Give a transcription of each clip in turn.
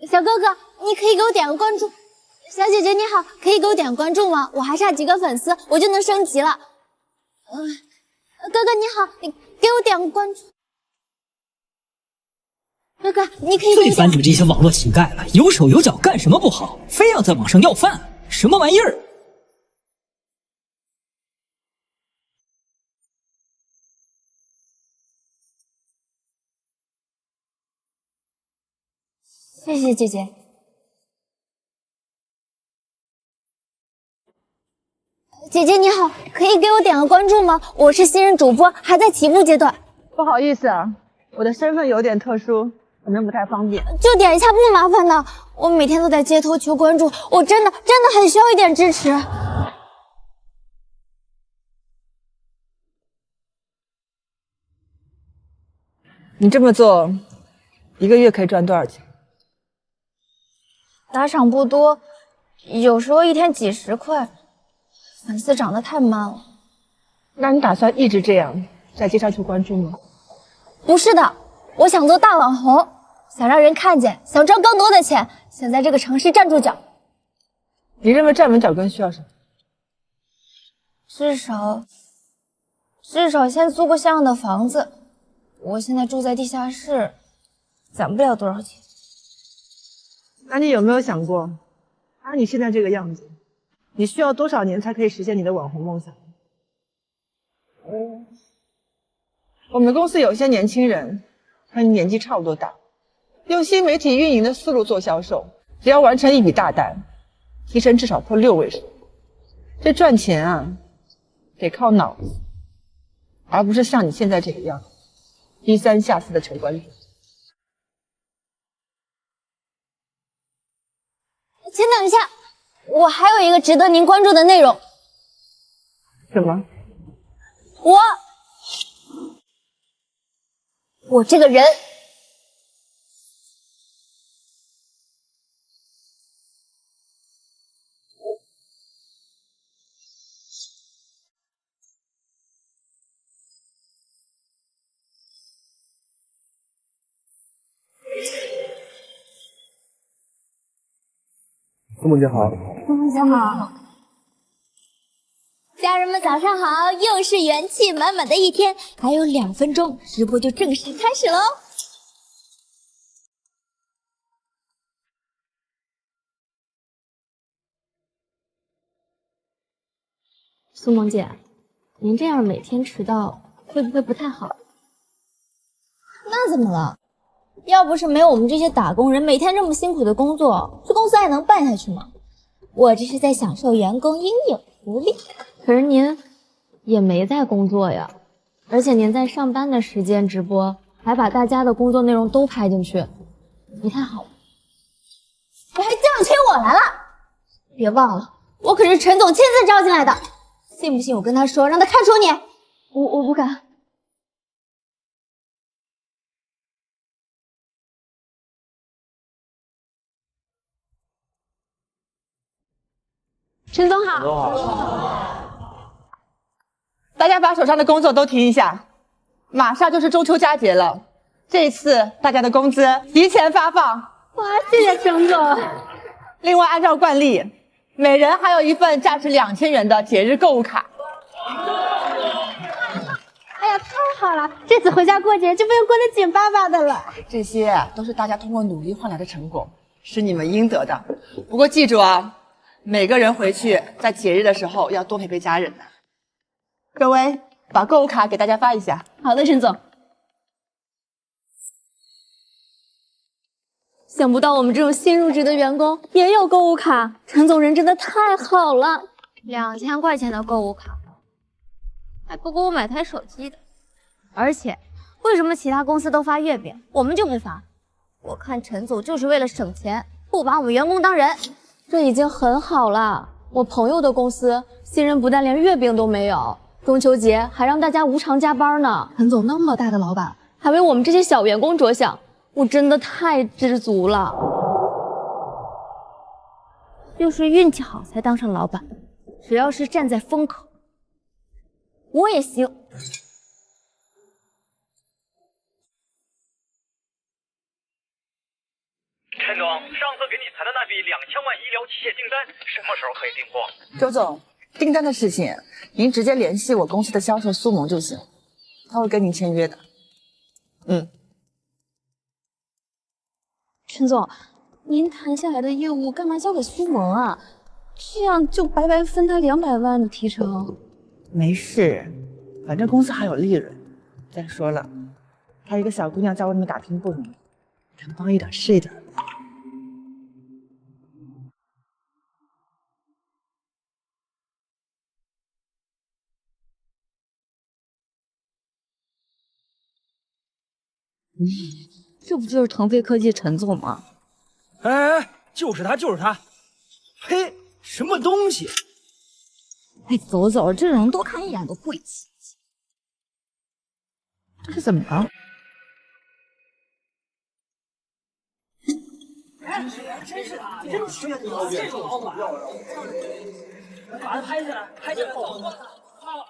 小哥哥，你可以给我点个关注。小姐姐你好，可以给我点个关注吗？我还差几个粉丝，我就能升级了。哥哥你好，你给我点个关注。哥哥，你可以最烦你们这些网络乞丐了，有手有脚干什么不好，非要在网上要饭，什么玩意儿？谢谢姐姐。姐姐你好，可以给我点个关注吗？我是新人主播，还在起步阶段。不好意思啊，我的身份有点特殊，可能不太方便。就点一下不麻烦的，我每天都在街头求关注，我真的很需要一点支持。你这么做，一个月可以赚多少钱？打赏不多，有时候一天几十块。粉丝涨得太慢了。那你打算一直这样在街上求关注吗？不是的，我想做大网红，想让人看见，想赚更多的钱，想在这个城市站住脚。你认为站稳脚跟需要什么？至少先租个像样的房子。我现在住在地下室，攒不了多少钱。那你有没有想过，按你现在这个样子，你需要多少年才可以实现你的网红梦想？我们公司有些年轻人和你年纪差不多大，用新媒体运营的思路做销售，只要完成一笔大单，提成至少破6位数。这赚钱啊，得靠脑子，而不是像你现在这个样子，低三下四的求关注。请等一下，我还有一个值得您关注的内容。什么？我这个人。苏梦姐好。苏梦姐好。家人们早上好，又是元气满满的一天，还有2分钟，直播就正式开始喽。苏萌姐，您这样每天迟到，会不会不太好？那怎么了？要不是没有我们这些打工人每天这么辛苦的工作，这公司还能办下去吗？我这是在享受员工应有福利。可是您也没在工作呀，而且您在上班的时间直播，还把大家的工作内容都拍进去，不太好。你还叫起我来了？别忘了，我可是陈总亲自招进来的，信不信我跟他说，让他开除你？我不敢。陈总好。大家把手上的工作都停一下，马上就是中秋佳节了，这一次大家的工资提前发放。哇，谢谢陈总。另外，按照惯例，每人还有一份价值2000元的节日购物卡。哎呀，太好了，这次回家过节就不用过得紧巴巴的了。这些都是大家通过努力换来的成果，是你们应得的。不过记住啊，每个人回去在节日的时候要多陪陪家人呢。各位，把购物卡给大家发一下。好的，陈总。想不到我们这种新入职的员工也有购物卡，陈总人真的太好了。2000块钱的购物卡，还不够我买台手机的。而且，为什么其他公司都发月饼，我们就不发？我看陈总就是为了省钱，不把我们员工当人。这已经很好了。我朋友的公司，新人不但连月饼都没有，中秋节还让大家无偿加班呢。陈总那么大的老板，还为我们这些小员工着想，我真的太知足了。就是运气好才当上老板，只要是站在风口，我也行。陈总，上次给你谈的那笔2000万医疗器械订单，什么时候可以订货？周总，订单的事情您直接联系我公司的销售苏萌就行，他会跟您签约的。陈总，您谈下来的业务干嘛交给苏萌啊？这样就白白分他200万的提成。没事，反正公司还有利润。再说了，她一个小姑娘在外面打拼不容易，能帮一点是一点。这不就是腾飞科技陈总吗？哎，就是他，就是他！呸，什么东西？哎，走走，这种人多看一眼都晦气。这是怎么了？真是的，这种老板，把他拍下来，拍下来，发了。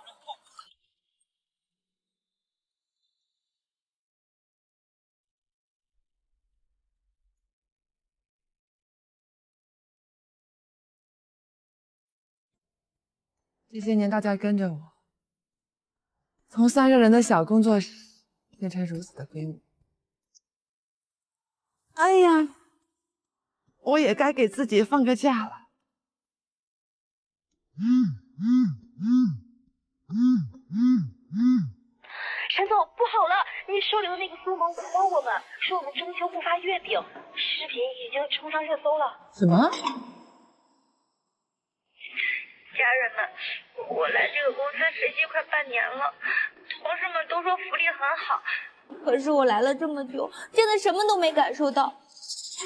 这些年大家跟着我，从3个人的小工作室变成如此的规模。哎呀，我也该给自己放个假了。陈总，不好了！你收留的那个苏萌诽谤我们，说我们中秋不发月饼，视频已经冲上热搜了。什么？家人们，我来这个公司实习快半年了，同事们都说福利很好，可是我来了这么久，真的什么都没感受到。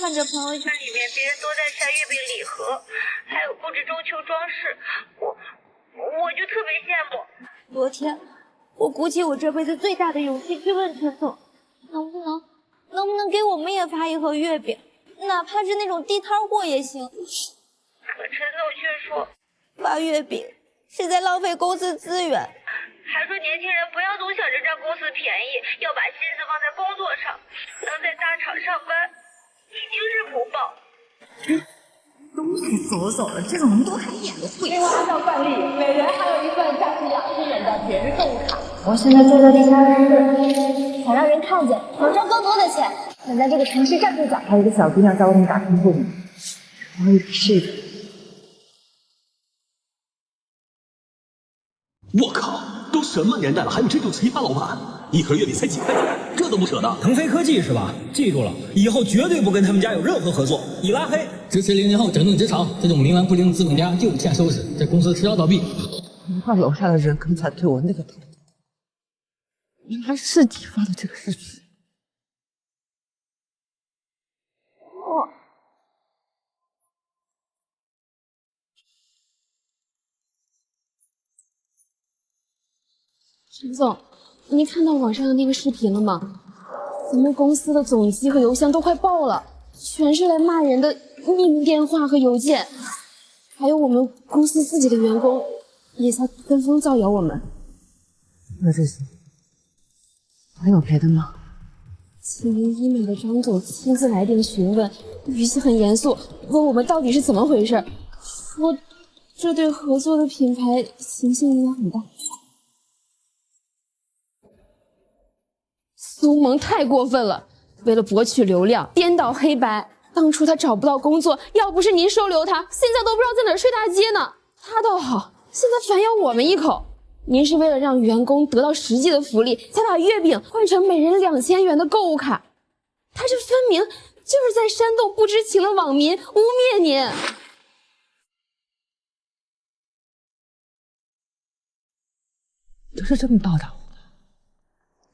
看着朋友圈里面别人都在晒月饼礼盒，还有布置中秋装饰，我就特别羡慕。昨天我鼓起我这辈子最大的勇气去问陈总，能不能给我们也发一盒月饼，哪怕是那种地摊货也行。可陈总却说，发月饼是在浪费公司资源，还说年轻人不要总想着占公司便宜，要把心思放在工作上，能在大厂上班已经是福报。都是走走了，这种人多看一眼都晦气。另外，按照惯例，每人还有一份价值2000元的节日购物卡。我现在坐在地下室，想让人看见，能挣更多的钱，想在这个城市站住脚。还有一个小姑娘在外面打拼不容易，我也是的。我靠，都什么年代了，还有这种奇葩老板？一盒月饼才几块钱，这都不舍得。腾飞科技是吧？记住了，以后绝对不跟他们家有任何合作，已拉黑。支持00后整顿职场，这种冥顽不灵的资本家就欠收拾，这公司迟早倒闭。难怪楼下的人刚才对我那个态度，原来是你发的这个视频。陈总，您看到网上的那个视频了吗？咱们公司的总机和邮箱都快爆了，全是来骂人的匿名电话和邮件，还有我们公司自己的员工也在跟风造谣我们。那这些还有别的吗？经营医美的张总亲自来电询问，语气很严肃，问我们到底是怎么回事，说这对合作的品牌形象影响很大。苏萌太过分了，为了博取流量，颠倒黑白。当初他找不到工作，要不是您收留他，现在都不知道在哪儿睡大街呢。他倒好，现在反咬我们一口。您是为了让员工得到实际的福利，才把月饼换成每人2000元的购物卡。他这分明就是在煽动不知情的网民，污蔑您。都是这么报道。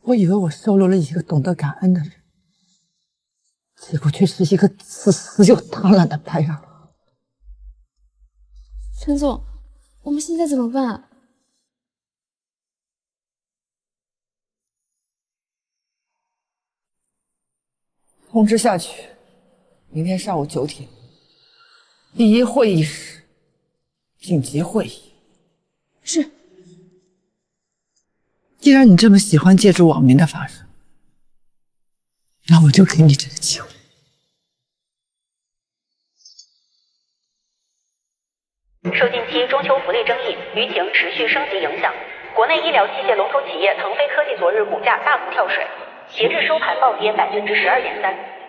我以为我收留了一个懂得感恩的人，结果却是一个自私又贪婪的白眼狼。陈总，我们现在怎么办？通知下去，明天上午9点，第1会议室，紧急会议。是。既然你这么喜欢借助网民的发声，那我就给你这个机会。受近期中秋福利争议、舆情持续升级影响，国内医疗器械龙头企业腾飞科技昨日股价大幅跳水，截至收盘暴跌12.3%，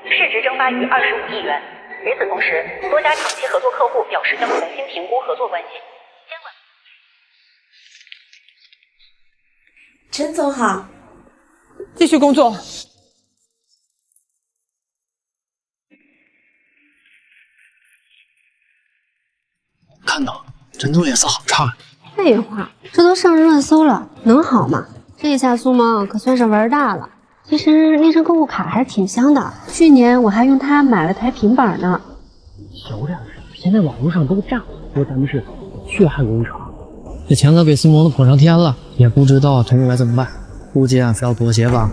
市值蒸发逾25亿元。与此同时，多家长期合作客户表示将重新评估合作关系。监管陈总好，继续工作。看到陈总脸色好差。废话，这都上热搜了，能好吗？这下苏萌可算是玩大了。其实那张购物卡还是挺香的，去年我还用它买了台平板呢。小点声，现在网络上都炸，说咱们是血汗工厂。这钱可被苏萌都捧上天了，也不知道陈总该怎么办，估计非要妥协吧。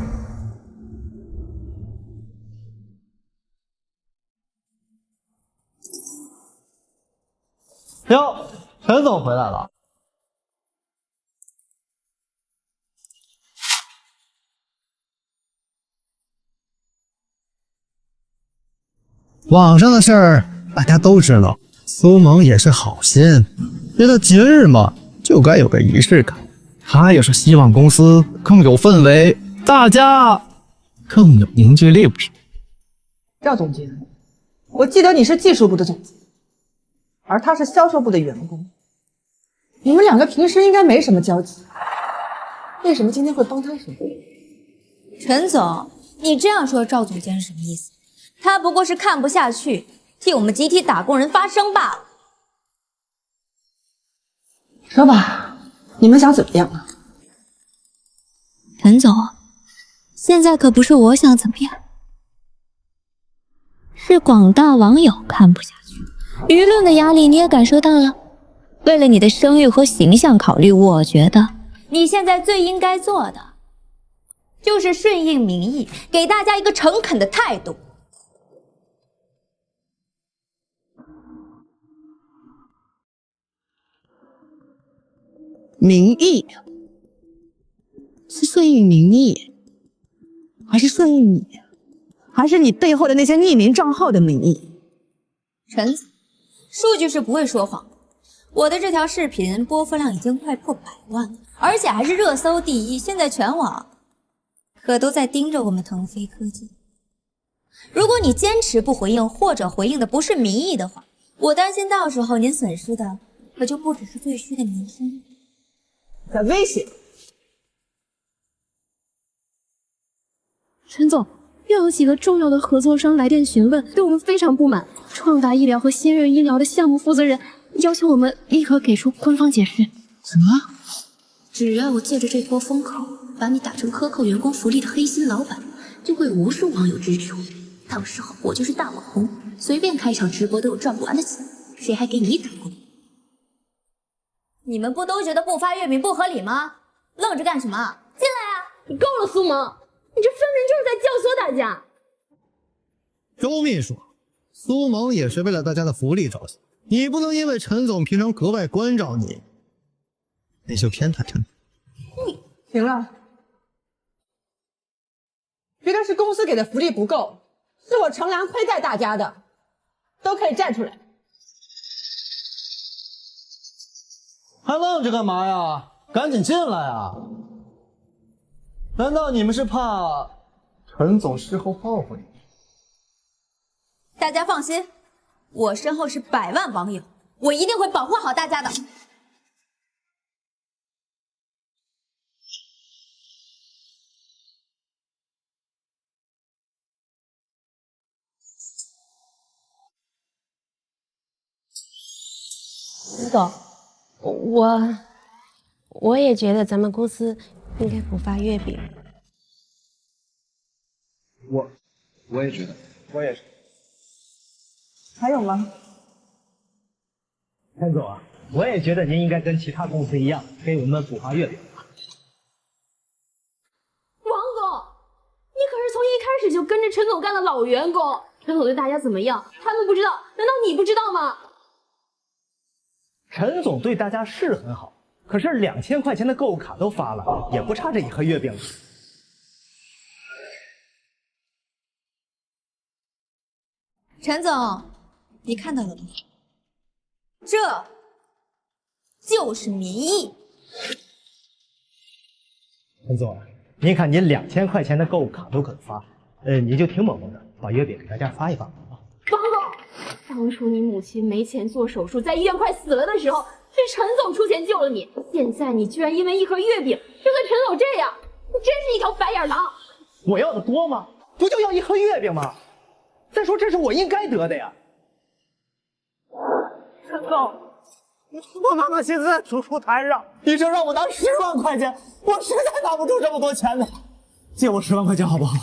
哟，陈总回来了。网上的事儿大家都知道，苏萌也是好心，觉得节日嘛就该有个仪式感，他也是希望公司更有氛围，大家更有凝聚力，不是？赵总监，我记得你是技术部的总监，而他是销售部的员工，你们两个平时应该没什么交集，为什么今天会帮他什么？陈总，你这样说赵总监是什么意思？他不过是看不下去，替我们集体打工人发声罢了。说吧，你们想怎么样啊？陈总，现在可不是我想怎么样，是广大网友看不下去，舆论的压力你也感受到了。为了你的声誉和形象考虑，我觉得你现在最应该做的就是顺应民意，给大家一个诚恳的态度。民意是顺应民意，还是顺应你，还是你背后的那些匿名账号的民意？陈总，数据是不会说谎的。我的这条视频播放量已经快破100万了，而且还是热搜第1，现在全网可都在盯着我们腾飞科技。如果你坚持不回应，或者回应的不是民意的话，我担心到时候您损失的可就不只是最虚的名声。在威胁。陈总，又有几个重要的合作商来电询问，对我们非常不满。创达医疗和新锐医疗的项目负责人要求我们立刻给出官方解释。什么？只要我借着这波风口，把你打成克扣员工福利的黑心老板，就会有无数网友支持我。到时候我就是大网红，随便开场直播都有赚不完的钱，谁还给你打工？你们不都觉得不发月饼不合理吗？愣着干什么？进来啊！你够了，苏萌，你这分明就是在教唆大家。周秘书，苏萌也是为了大家的福利着想，你不能因为陈总平常格外关照你，你就偏袒陈总。行了，觉得是公司给的福利不够，是我程良亏待大家的，都可以站出来。还愣着干嘛呀？赶紧进来啊！难道你们是怕陈总事后报复你？大家放心，我身后是100万网友，我一定会保护好大家的。吴总，我也觉得咱们公司应该不发月饼。我也觉得，我也是。还有吗？陈总啊，我也觉得您应该跟其他公司一样，给我们补发月饼。王总，你可是从一开始就跟着陈总干的老员工，陈总对大家怎么样，他们不知道，难道你不知道吗？陈总对大家是很好，可是2000块钱的购物卡都发了，也不差这1盒月饼了。陈总，你看到了吗？这就是民意。陈总，您看您2000块钱的购物卡都肯发，你就挺猛猛的，把月饼给大家发一发啊。王总，当初你母亲没钱做手术，在医院快死了的时候，是陈总出钱救了你。现在你居然因为一盒月饼就对陈总这样，你真是一条白眼狼！我要的多吗？不就要一盒月饼吗？再说这是我应该得的呀。陈总。 我妈妈现在在手术台上，医生让我拿10万块钱，我实在拿不出这么多钱的，借我10万块钱好不好？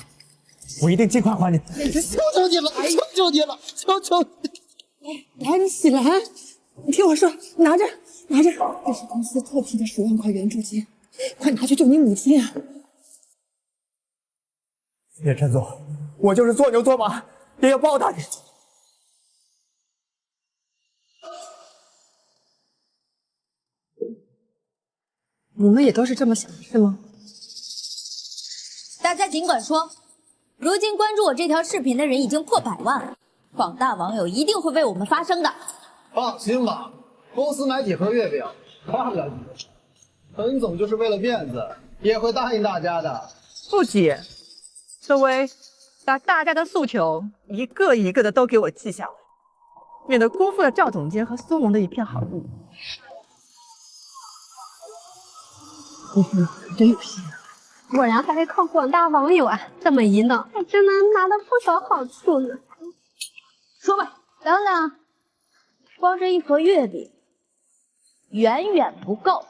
我一定尽快还你。求求你了，求求你了，求求你！来，你起来，你听我说，拿着，拿着，这是公司特批的10万块援助金，快拿去救你母亲啊！谢谢陈总，我就是做牛做马也要报答你。 你们也都是这么想的，是吗？大家尽管说，如今关注我这条视频的人已经破100万了，广大网友一定会为我们发声的。放心吧，公司买几盒月饼花不了几个钱，陈总就是为了面子也会答应大家的。不急，周薇，把大家的诉求一个一个的都给我记下来，免得辜负了赵总监和苏萌的一片好意。 真有心啊！果然还得靠广大网友啊！这么一弄，还真能拿到不少好处呢。说吧，等等，光这一盒月饼远远不够，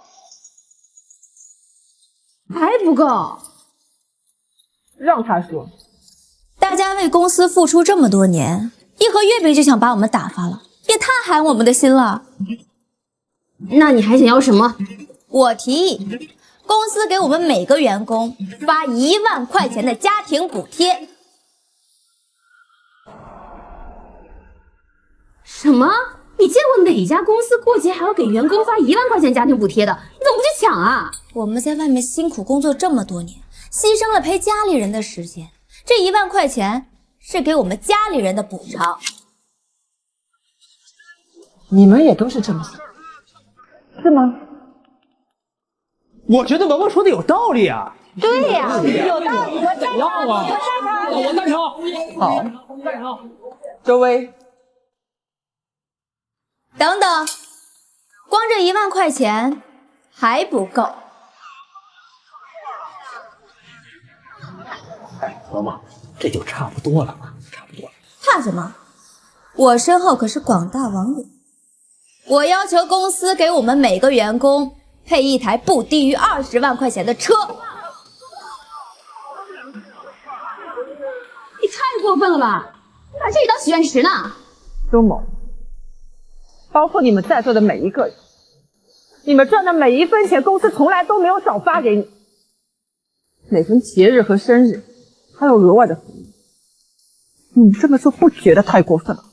还不够。让他说。大家为公司付出这么多年，一盒月饼就想把我们打发了，也太寒我们的心了。那你还想要什么？我提议。 公司给我们每个员工发1万块钱的家庭补贴。什么？你见过哪家公司过节还要给员工发1万块钱家庭补贴的？你怎么不去抢啊？我们在外面辛苦工作这么多年，牺牲了陪家里人的时间，这1万块钱是给我们家里人的补偿。你们也都是这么想，是吗？ 我觉得文文说的有道理啊！对呀，有道理，我赞成，我赞成。好，我赞成。周薇，等等，光这1万块钱还不够。哎，文文，这就差不多了嘛，差不多了。怕什么？我身后可是广大网友，我要求公司给我们每个员工。 配一台不低于20万块钱的车，你太过分了吧！你把这里当许愿池呢？周某，包括你们在座的每一个人，你们赚的每一分钱，公司从来都没有少发给你。每逢节日和生日，还有额外的福利。你这么做不觉得太过分了？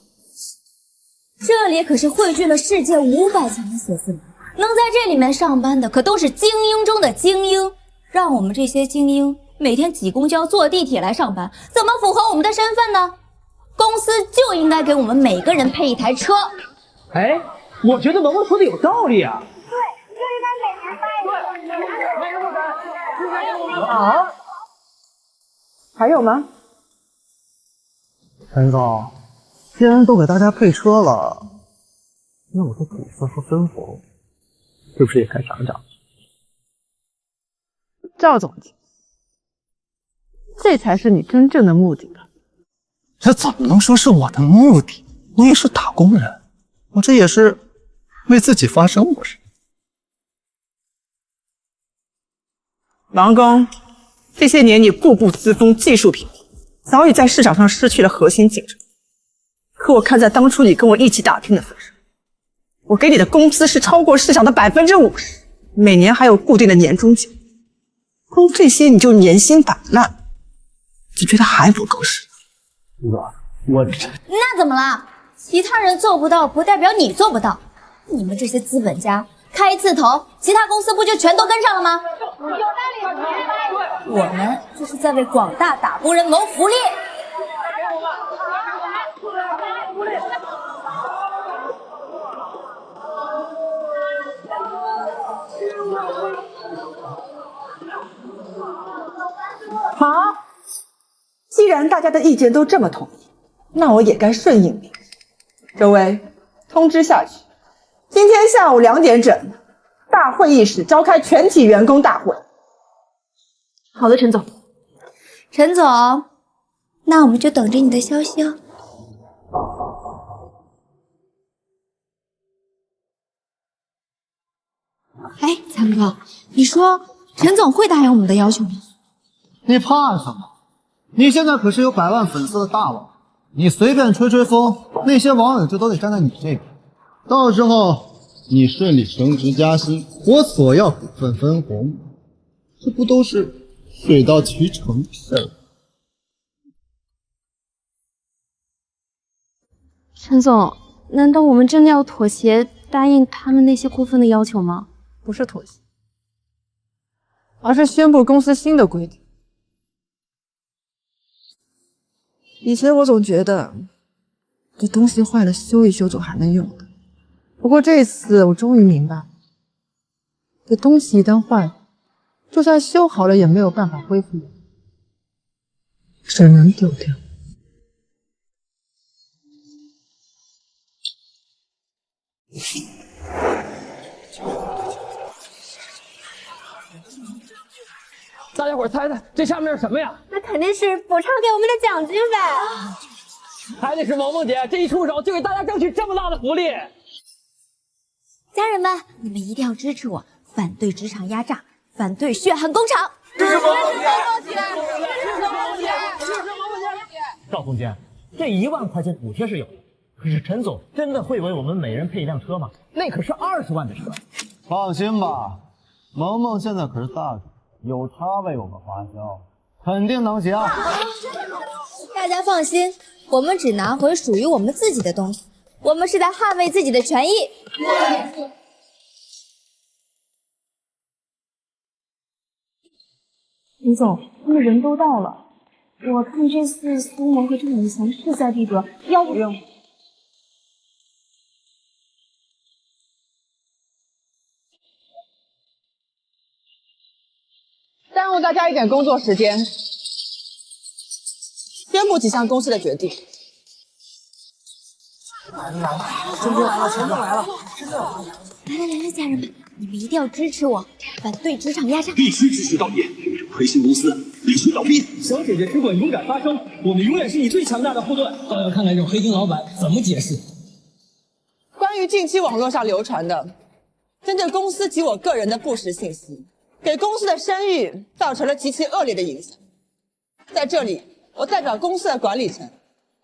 这里可是汇聚了世界500强的写字楼。 能在这里面上班的可都是精英中的精英，让我们这些精英每天挤公交、坐地铁来上班，怎么符合我们的身份呢？公司就应该给我们每个人配一台车。哎，我觉得文文说的有道理啊。对，就应该每年发一台。啊？还有吗？陈总，既然都给大家配车了，那我的股份和分红。 是不是也该涨涨？赵总监，这才是你真正的目的吧？这怎么能说是我的目的？我也是打工人，我这也是为自己发声，不是？王工，这些年你固步自封，技术平平，早已在市场上失去了核心竞争。可我看在当初你跟我一起打拼的份上。 我给你的工资是超过市场的50%，每年还有固定的年终奖，光这些你就年薪摆烂，你觉得还不够是吗？我那怎么了？其他人做不到，不代表你做不到。你们这些资本家开一次头，其他公司不就全都跟上了吗？有道理。我们这是在为广大打工人谋福利。大家的意见都这么统一，那我也该顺应你。周薇，通知下去，今天下午2点整，大会议室召开全体员工大会。好的，陈总。陈总，那我们就等着你的消息哦。哎，强哥，你说陈总会答应我们的要求吗？你怕什么？你现在可是有100万粉丝的大网，你随便吹吹风，那些网友就都得站在你这边。到时候你顺利升职加薪，我索要股份分红，这不都是水到渠成的事儿？陈总，难道我们真的要妥协，答应他们那些过分的要求吗？不是妥协，而是宣布公司新的规定。以前我总觉得这东西坏了修一修总还能用的，不过这次我终于明白，这东西一旦坏了，就算修好了也没有办法恢复，只能丢掉。大家伙猜猜这下面是什么呀？那肯定是补偿给我们的奖金呗。还得是萌萌姐这一出手就给大家争取这么大的福利。家人们，你们一定要支持我，反对职场压榨，反对血汗工厂。支持萌萌姐！支持萌萌姐！支持萌萌姐！支持萌萌姐！赵总监，这1万块钱补贴是有的，可是陈总真的会为我们每人配一辆车吗？那可是20万的车。放心吧，萌萌现在可是大主，有她为我们花销，肯定能行。大家放心，我们只拿回属于我们自己的东西，我们是在捍卫自己的权益。李总，他们人都到了，我看这次苏萌和郑以翔势在必得，要不用。耽误大家一点工作时间，宣布几项公司的决定。来了，真的来了，真的来了，真的来了！来，家人们，你们一定要支持我，反对职场压榨，必须支持到底！亏心公司必须倒闭！小姐姐只管勇敢发声，我们永远是你最强大的后盾。倒要看看这种黑金老板怎么解释。关于近期网络上流传的针对公司及我个人的不实信息，给公司的声誉造成了极其恶劣的影响。在这里，我代表公司的管理层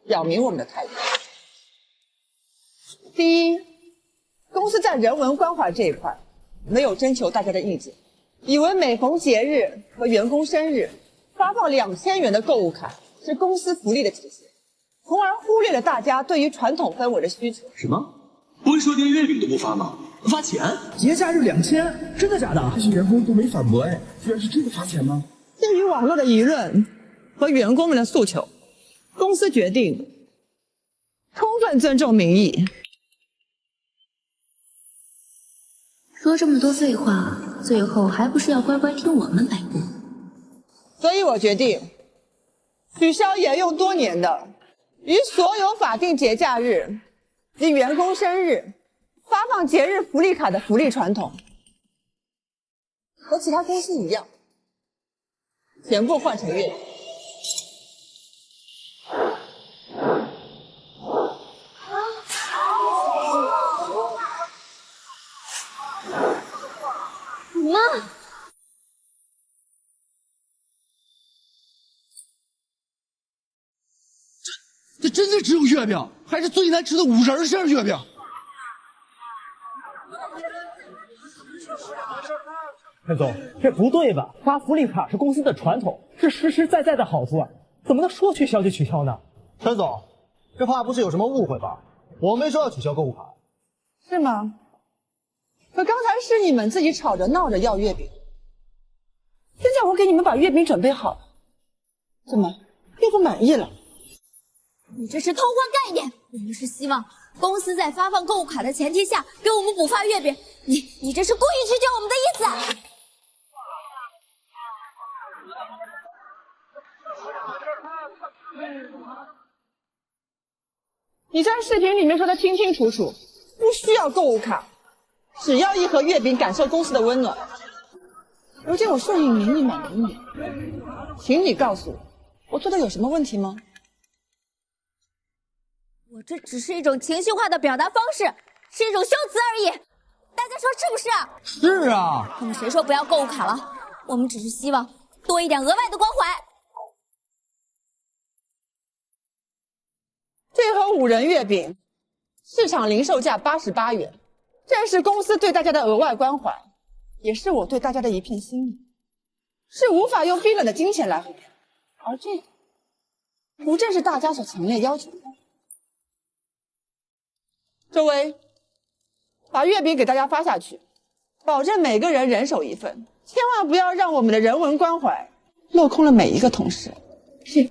表明我们的态度。第一，公司在人文关怀这一块没有征求大家的意见，以为每逢节日和员工生日发放2000元的购物卡是公司福利的体现，从而忽略了大家对于传统氛围的需求。什么？不会说连月饼都不发吗？发钱？节假日2000，真的假的？这些员工都没反驳哎，居然是真的发钱吗？对于网络的舆论和员工们的诉求，公司决定充分尊重民意。说这么多废话，最后还不是要乖乖听我们摆布？所以我决定取消沿用多年的于所有法定节假日及员工生日发放节日福利卡的福利传统，和其他公司一样，全部换成月饼。妈，这真的只有月饼，还是最难吃的5仁馅月饼。陈总，这不对吧？发福利卡是公司的传统，是实实在在的好处啊，怎么能说取消就取消呢？陈总，这怕不是有什么误会吧？我没说要取消购物卡。是吗？可刚才是你们自己吵着闹着要月饼，现在我给你们把月饼准备好了，怎么又不满意了？你这是偷换概念！我们是希望公司在发放购物卡的前提下给我们补发月饼，你这是故意曲解我们的意思！你在视频里面说的清清楚楚，不需要购物卡，只要一盒月饼，感受公司的温暖。如今我顺应民意满足你，请你告诉我，我做的有什么问题吗？我这只是一种情绪化的表达方式，是一种修辞而已。大家说是不是？是啊。你们谁说不要购物卡了？我们只是希望多一点额外的关怀。这盒5仁月饼，市场零售价88元，这是公司对大家的额外关怀，也是我对大家的一片心意，是无法用冰冷的金钱来衡量。而这个，不正是大家所强烈要求的？周薇，把月饼给大家发下去，保证每个人人手一份，千万不要让我们的人文关怀落空了每一个同事。是。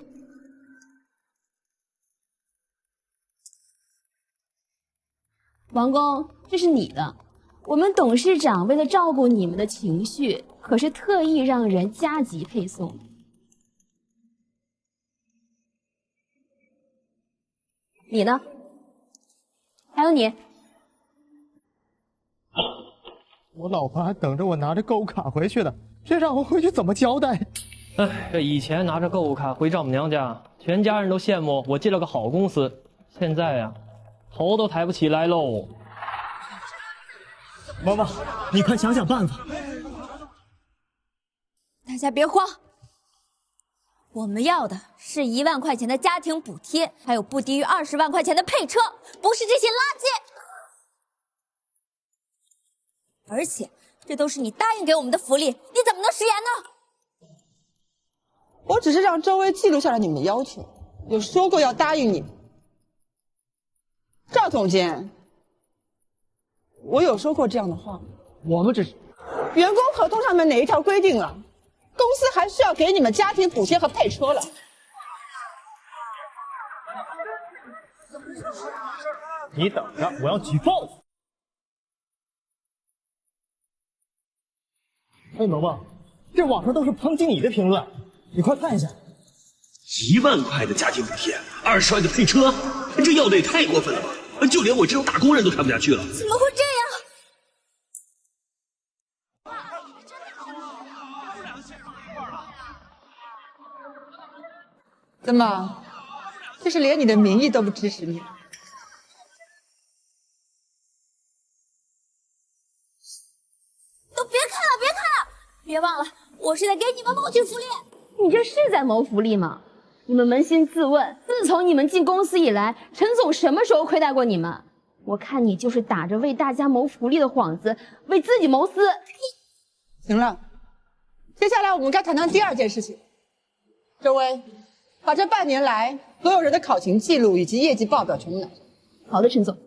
王工，这是你的。我们董事长为了照顾你们的情绪，可是特意让人加急配送。你呢？还有你。我老婆还等着我拿着购物卡回去呢，这让我回去怎么交代？哎，这以前拿着购物卡回丈母娘家，全家人都羡慕我进了个好公司。现在呀，头都抬不起来喽。妈妈，你快想想办法。大家别慌，我们要的是1万块钱的家庭补贴，还有不低于20万块钱的配车，不是这些垃圾。而且这都是你答应给我们的福利，你怎么能食言呢？我只是让周薇记录下来你们的要求，有说过要答应你们。赵总监，我有说过这样的话吗？我们只是员工合同上面哪一条规定了，公司还需要给你们家庭补贴和配车了？你等着，我要举报你！哎，萌萌，这网上都是抨击你的评论，你快看一下。1万块的家庭补贴，20万的配车，这要的也太过分了吧！就连我这种打工人都看不下去了。怎么会这样？怎么，这是连你的民意都不支持你？都别看了，别看了！别忘了，我是在给你们谋取福利。你这是在谋福利吗？你们扪心自问，自从你们进公司以来，陈总什么时候亏待过你们？我看你就是打着为大家谋福利的幌子，为自己谋私。行了，接下来我们该谈谈第2件事情。周薇，把这半年来所有人的考勤记录以及业绩报表全部拿上。好的，陈总。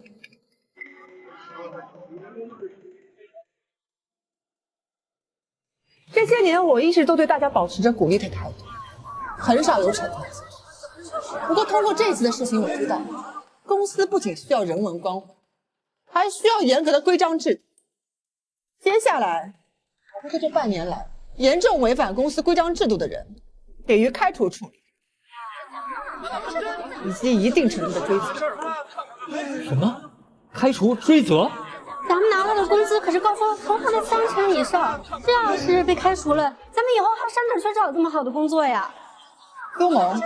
这些年我一直都对大家保持着鼓励的态度，很少有惩罚。不过通过这次的事情，我知道公司不仅需要人文关怀，还需要严格的规章制度。接下来，我会对这半年来严重违反公司规章制度的人给予开除处理，以及一定程度的追责。什么？开除追责？咱们拿到的工资可是高出同行的30%以上，这要是被开除了，咱们以后还上哪去找这么好的工作呀？周萌，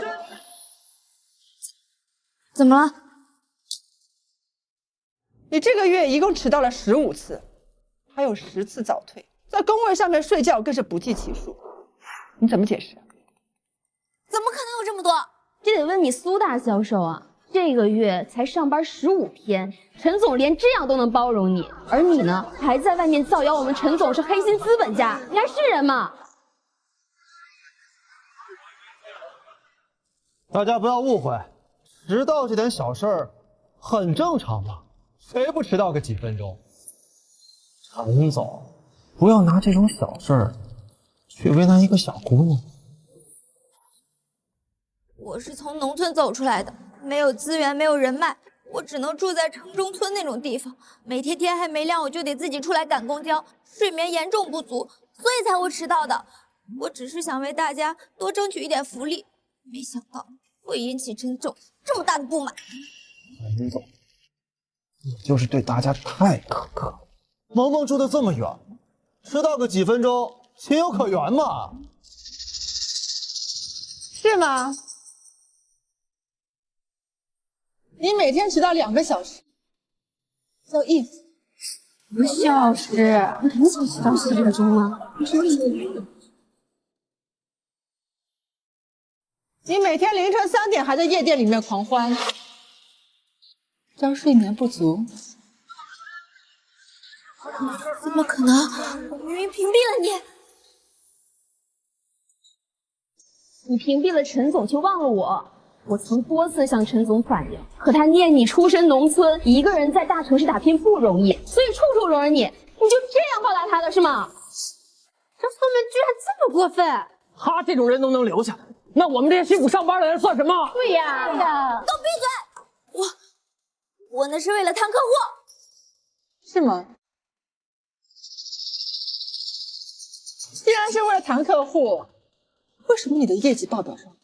怎么了？你这个月一共迟到了15次，还有10次早退，在工位上面睡觉更是不计其数，你怎么解释？怎么可能有这么多？这得问你苏大销售啊！这个月才上班15天，陈总连这样都能包容你，而你呢，还在外面造谣我们陈总是黑心资本家，你还是人吗？大家不要误会，迟到这点小事儿很正常嘛，谁不迟到个几分钟？陈总，不要拿这种小事儿去为难一个小姑娘。我是从农村走出来的，没有资源，没有人脉，我只能住在城中村那种地方，每天天还没亮我就得自己出来赶公交，睡眠严重不足，所以才会迟到的。我只是想为大家多争取一点福利，没想到会引起陈总这么大的不满。陈总，你就是对大家太苛刻。萌萌住的这么远，迟到个几分钟，情有可原嘛。是吗？你每天迟到2个小时，叫应付。2个小时，很少迟到10分钟吗？你每天凌晨3点还在夜店里面狂欢，叫睡眠不足。怎么可能？我明明屏蔽了你。你屏蔽了陈总，却忘了我。我曾多次向陈总反映，可他念你出身农村，一个人在大城市打拼不容易，所以处处容忍你。你就这样报答他的是吗？这宋门居然这么过分！他这种人都能留下来，那我们这些辛苦上班的人算什么？对呀，都闭嘴！我那是为了谈客户。是吗？既然是为了谈客户，为什么你的业绩报表上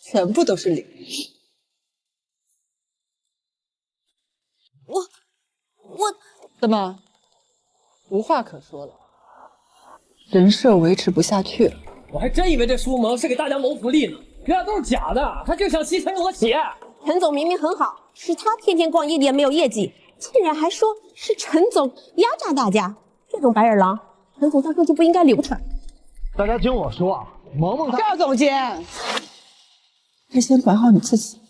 全部都是0？我怎么无话可说了？人设维持不下去了。我还真以为这苏萌是给大家谋福利呢，原来都是假的，他就想吸陈总的血。陈总明明很好，是他天天逛夜店没有业绩，竟然还说是陈总压榨大家。这种白眼狼，陈总当初就不应该留他。大家听我说啊，萌萌她赵总监，是先管好你自己。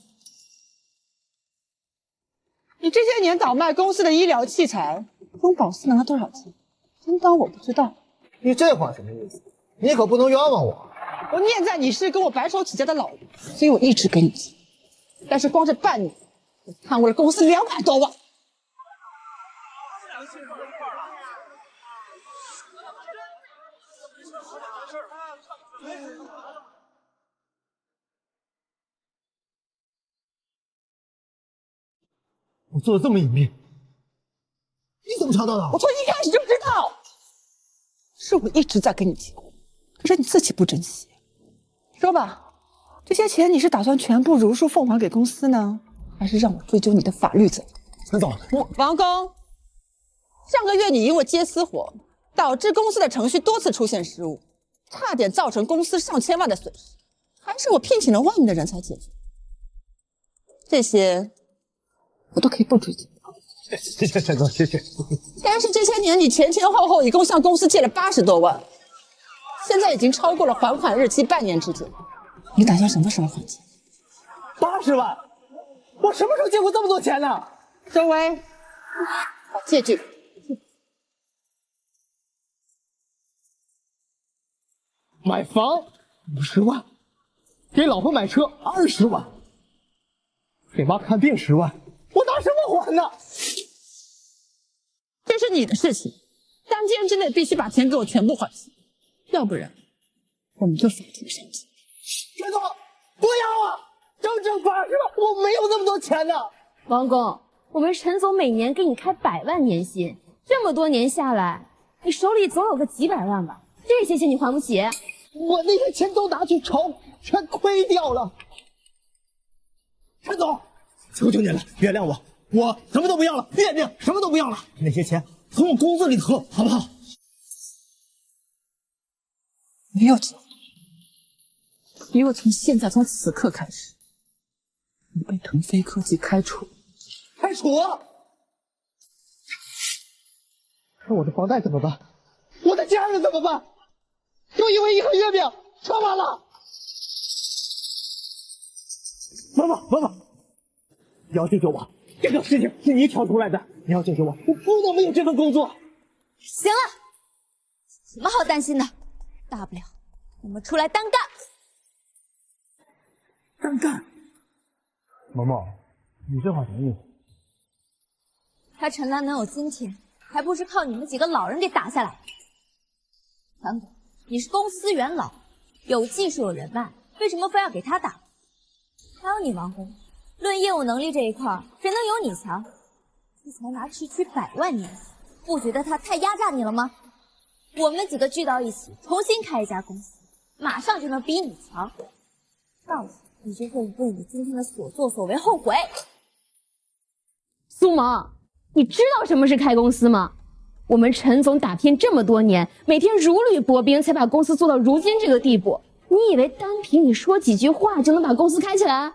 你这些年倒卖公司的医疗器材，中保司拿了多少钱？真当我不知道？你这话什么意思？你可不能冤枉我。我念在你是跟我白手起家的老人，所以我一直给你钱。但是光这半年，我贪污了公司200多万。我做的这么隐秘，你怎么查到的？我从一开始就知道，是我一直在给你钱，可是你自己不珍惜。说吧，这些钱你是打算全部如数奉还给公司呢，还是让我追究你的法律责任？陈总，王工，上个月你因为接私活，导致公司的程序多次出现失误，差点造成公司上千万的损失，还是我聘请了外面的人才解决。这些我都可以不追究。谢谢陈总，谢谢。但是这些年你前前后后一共向公司借了80多万，现在已经超过了还款日期半年之久，你打算什么时候还钱？80万？我什么时候借过这么多钱呢？周薇，把借据。买房50万，给老婆买车20万，给妈看病10万，我拿什么还呢？这是你的事情，3天之内必须把钱给我全部还清，要不然我们就法庭上见。陈总，不要啊！整整80万，我没有那么多钱呢。王工，我们陈总每年给你开100万年薪，这么多年下来，你手里总有个几百万吧？这些钱你还不起？我那些钱都拿去炒，全亏掉了。陈总，求求您了，原谅我，我什么都不要了，月饼什么都不要了，那些钱从我工资里扣，好不好？没有钱，因为从此刻开始，你被腾飞科技开除。开除？可我的房贷怎么办？我的家人怎么办？就因为一盒月饼，吃完了。妈妈，妈妈，你要救救我！这个事情是你挑出来的，你要救救我，我不能没有这份工作。行了，什么好担心的？大不了我们出来单干。单干？萌萌，你这话什么意思？他陈丹能有今天，还不是靠你们几个老人给打下来的。韩总，你是公司元老，有技术有人脉，为什么非要给他打？还有你王工，论业务能力这一块，谁能有你强？你才拿区区100万年薪，不觉得他太压榨你了吗？我们几个聚到一起，重新开一家公司，马上就能比你强。告诉你，你就会为你今天的所作所为后悔。苏萌，你知道什么是开公司吗？我们陈总打拼这么多年，每天如履薄冰，才把公司做到如今这个地步。你以为单凭你说几句话就能把公司开起来？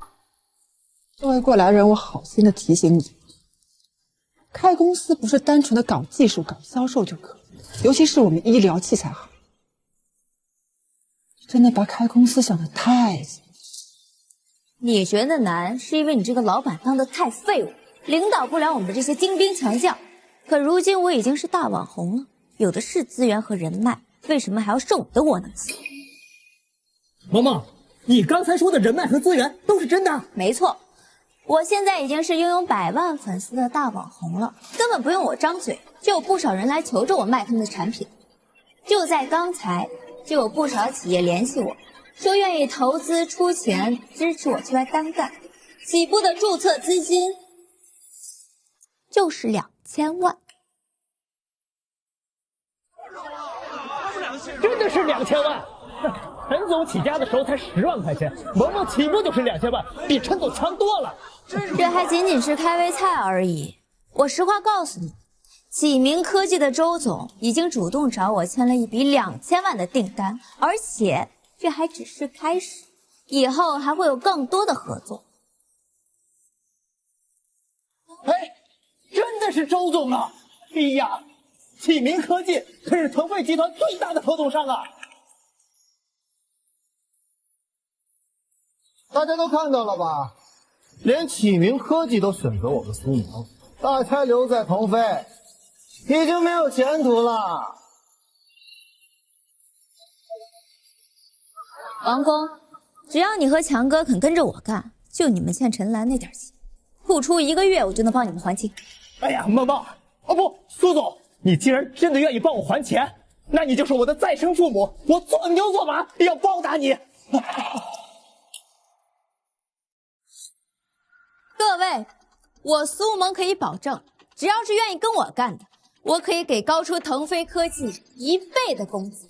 作为过来人，我好心的提醒你，开公司不是单纯的搞技术、搞销售就可以，尤其是我们医疗器材行，真的把开公司想得太细。你觉得难，是因为你这个老板当得太废物，领导不了我们这些精兵强将。可如今我已经是大网红了，有的是资源和人脉，为什么还要受你的窝囊气？萌萌，你刚才说的人脉和资源都是真的？没错，我现在已经是拥有100万粉丝的大网红了，根本不用我张嘴，就有不少人来求着我卖他们的产品。就在刚才，就有不少企业联系我，说愿意投资出钱支持我出来单干，起步的注册资金就是2000万。真的是2000万？陈总起家的时候才10万块钱，萌萌起步就是2000万，比陈总强多了。这还仅仅是开胃菜而已。我实话告诉你，启明科技的周总已经主动找我签了一笔2000万的订单，而且这还只是开始，以后还会有更多的合作。哎，真的是周总啊！哎呀，启明科技可是腾飞集团最大的合作商啊！大家都看到了吧？连启明科技都选择我们苏萌，大家留在腾飞已经没有前途了。王工，只要你和强哥肯跟着我干，就你们欠陈岚那点钱，不出1个月我就能帮你们还清。哎呀，萌萌，哦不，苏总，你既然真的愿意帮我还钱，那你就是我的再生父母，我做牛做马也要报答你。各位，我苏萌可以保证，只要是愿意跟我干的，我可以给高出腾飞科技1倍的工资，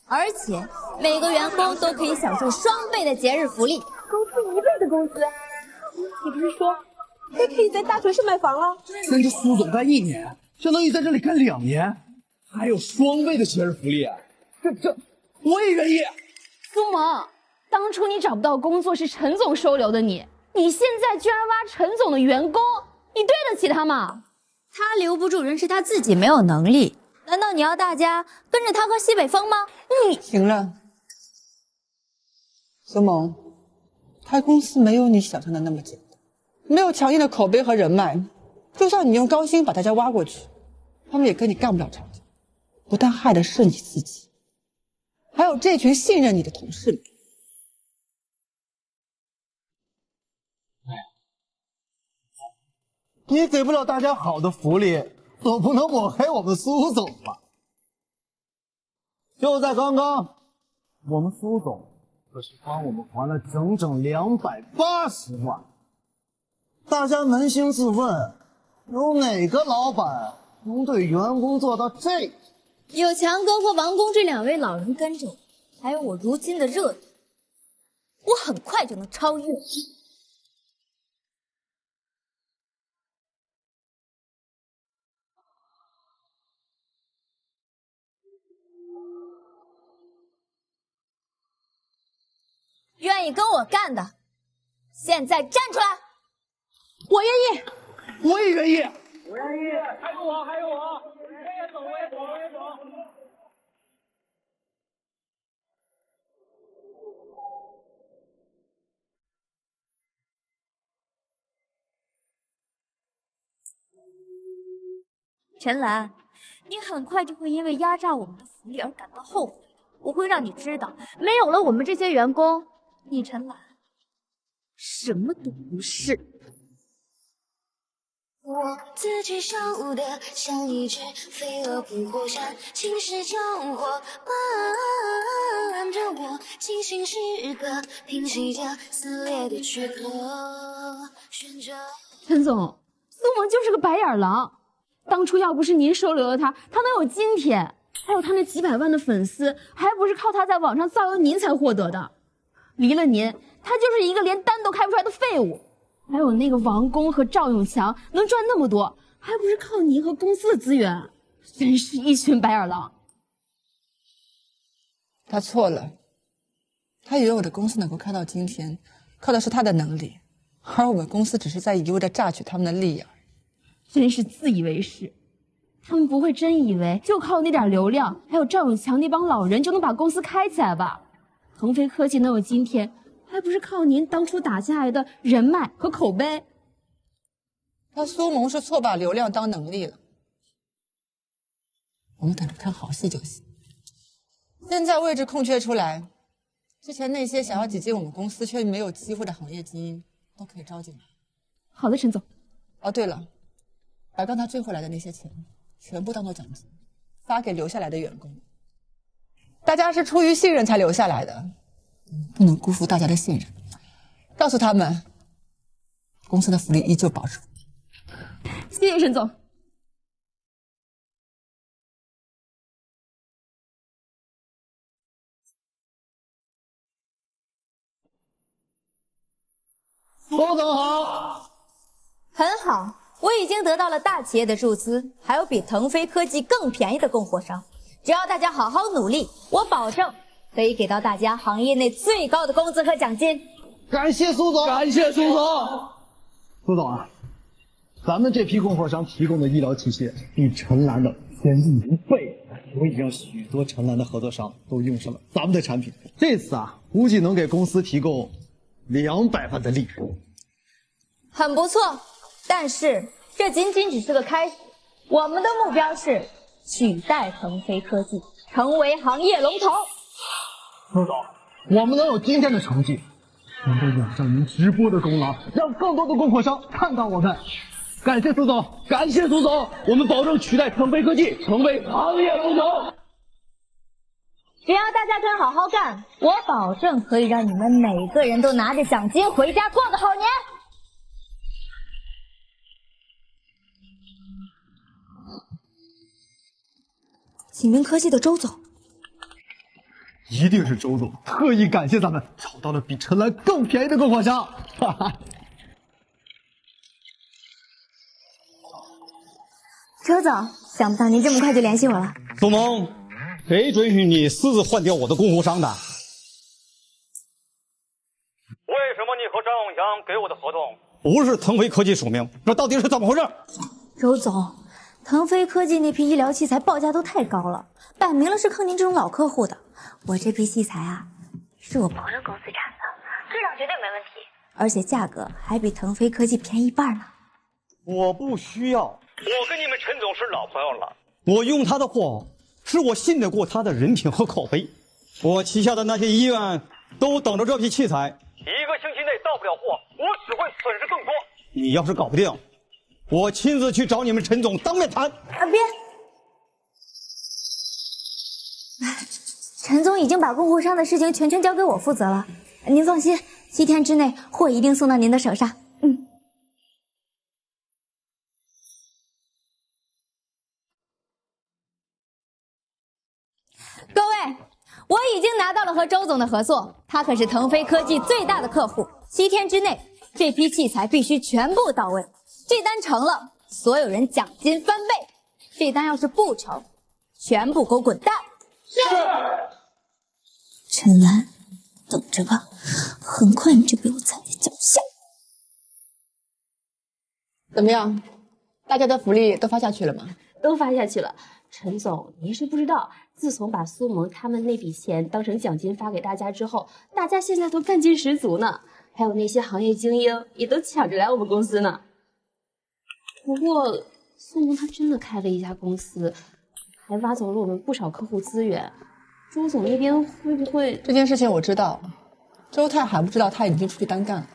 而且每个员工都可以享受2倍的节日福利。高出1倍的工资？你不是说还可以在大城市买房了？跟着苏总干1年，相当于在这里干2年，还有2倍的节日福利，这我也愿意。苏萌，当初你找不到工作是陈总收留的你。你现在居然挖陈总的员工，你对得起他吗？他留不住人是他自己没有能力，难道你要大家跟着他喝西北风吗？行了，苏萌，开公司没有你想象的那么简单，没有强硬的口碑和人脉，就算你用高薪把大家挖过去，他们也跟你干不了长久。不但害的是你自己，还有这群信任你的同事们。你给不了大家好的福利，总不能抹黑我们苏总吧？就在刚刚，我们苏总可是帮我们还了整整280万。大家扪心自问，有哪个老板能对员工做到这？有强哥和王工这2位老人跟着我，还有我如今的热度，我很快就能超越。愿意跟我干的，现在站出来！我愿意，我也愿意，我愿意，还有我，还有我，我也走，我也走，我也走。陈岚，你很快就会因为压榨我们的福利而感到后悔。我会让你知道，没有了我们这些员工，你陈岚什么都不是。我自己守的像一只飞蛾扑火扇，侵蚀救火，伴着我清醒时刻，平息着撕裂的躯壳。选择陈总，苏萌就是个白眼狼，当初要不是您收留了他，他能有今天？还有他那几百万的粉丝，还不是靠他在网上造谣您才获得的。离了您，他就是一个连单都开不出来的废物。还有那个王工和赵永强能赚那么多，还不是靠您和公司的资源，真是一群白眼狼。他错了，他以为我的公司能够开到今天，靠的是他的能力，而我们公司只是在一味的榨取他们的利益而已。真是自以为是，他们不会真以为就靠那点流量，还有赵永强那帮老人就能把公司开起来吧？腾飞科技能有今天，还不是靠您当初打下来的人脉和口碑？那苏萌是错把流量当能力了，我们等着看好戏就行。现在位置空缺出来，之前那些想要挤进我们公司却没有机会的行业精英都可以招进来。好的，陈总。哦，对了，把刚才追回来的那些钱全部当做奖金发给留下来的员工。大家是出于信任才留下来的，不能辜负大家的信任。告诉他们，公司的福利依旧保持。谢谢陈总。苏总好。很好，我已经得到了大企业的注资，还有比腾飞科技更便宜的供货商。只要大家好好努力，我保证可以给到大家行业内最高的工资和奖金。感谢苏总，感谢苏总。苏总啊，咱们这批供货商提供的医疗器械比陈岚的便宜1倍，我已经让许多陈岚的合作商都用上了咱们的产品。这次啊，估计能给公司提供200万的利润。很不错，但是这仅仅只是个开始，我们的目标是取代腾飞科技，成为行业龙头。苏总，我们能有今天的成绩，全都仰仗您直播的功劳，让更多的供货商看到我们。感谢苏总，感谢苏总，我们保证取代腾飞科技，成为行业龙头。只要大家肯好好干，我保证可以让你们每个人都拿着奖金回家过个好年。启明科技的周总，一定是周总特意感谢咱们找到了比陈岚更便宜的供货商。哈哈。周总，想不到您这么快就联系我了。苏萌，谁准许你私自换掉我的供货商的？为什么你和张永强给我的合同不是腾飞科技署名？这到底是怎么回事？周总，腾飞科技那批医疗器材报价都太高了，摆明了是坑您这种老客户的。我这批器材啊，是我保证公司产的，质量绝对没问题，而且价格还比腾飞科技便宜1半呢。我不需要。我跟你们陈总是老朋友了，我用他的货，是我信得过他的人品和口碑。我旗下的那些医院都等着这批器材，一个星期内到不了货，我只会损失更多。你要是搞不定，我亲自去找你们陈总当面谈。别！陈总已经把供货商的事情全权交给我负责了，您放心，7天之内货一定送到您的手上。各位，我已经拿到了和周总的合作，他可是腾飞科技最大的客户。7天之内，这批器材必须全部到位。这单成了，所有人奖金翻倍；这单要是不成，全部给我滚蛋！是。陈岚，等着吧，很快你就被我踩在脚下。怎么样？大家的福利都发下去了吗？都发下去了。陈总，您是不知道，自从把苏萌他们那笔钱当成奖金发给大家之后，大家现在都干劲十足呢。还有那些行业精英也都抢着来我们公司呢。不过，苏萌他真的开了一家公司，还挖走了我们不少客户资源。周总那边会不会？这件事情我知道，周太还不知道他已经出去单干了。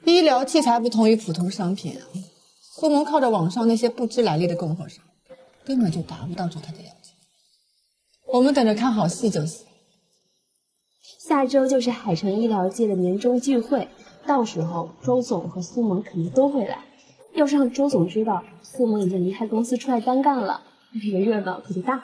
医疗器材不同于普通商品啊，苏萌靠着网上那些不知来历的供货商，根本就达不到周太的要求。我们等着看好戏就行。下周就是海城医疗界的年终聚会，到时候周总和苏萌肯定都会来。要是让周总知道苏萌已经离开公司出来单干了，那个热闹可就大了。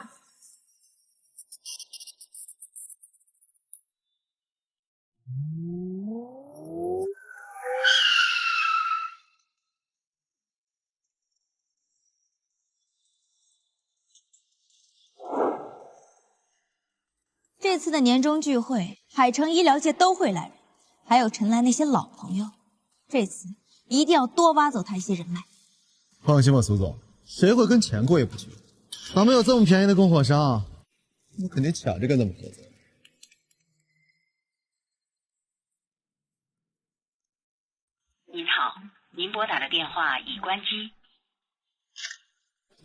这次的年终聚会，海城医疗界都会来人，还有陈岚那些老朋友。这次一定要多挖走他一些人脉。放心吧，苏总，谁会跟钱过意不去？咱们有这么便宜的供货商，我肯定抢着跟他们合作。您好，您拨打的电话已关机。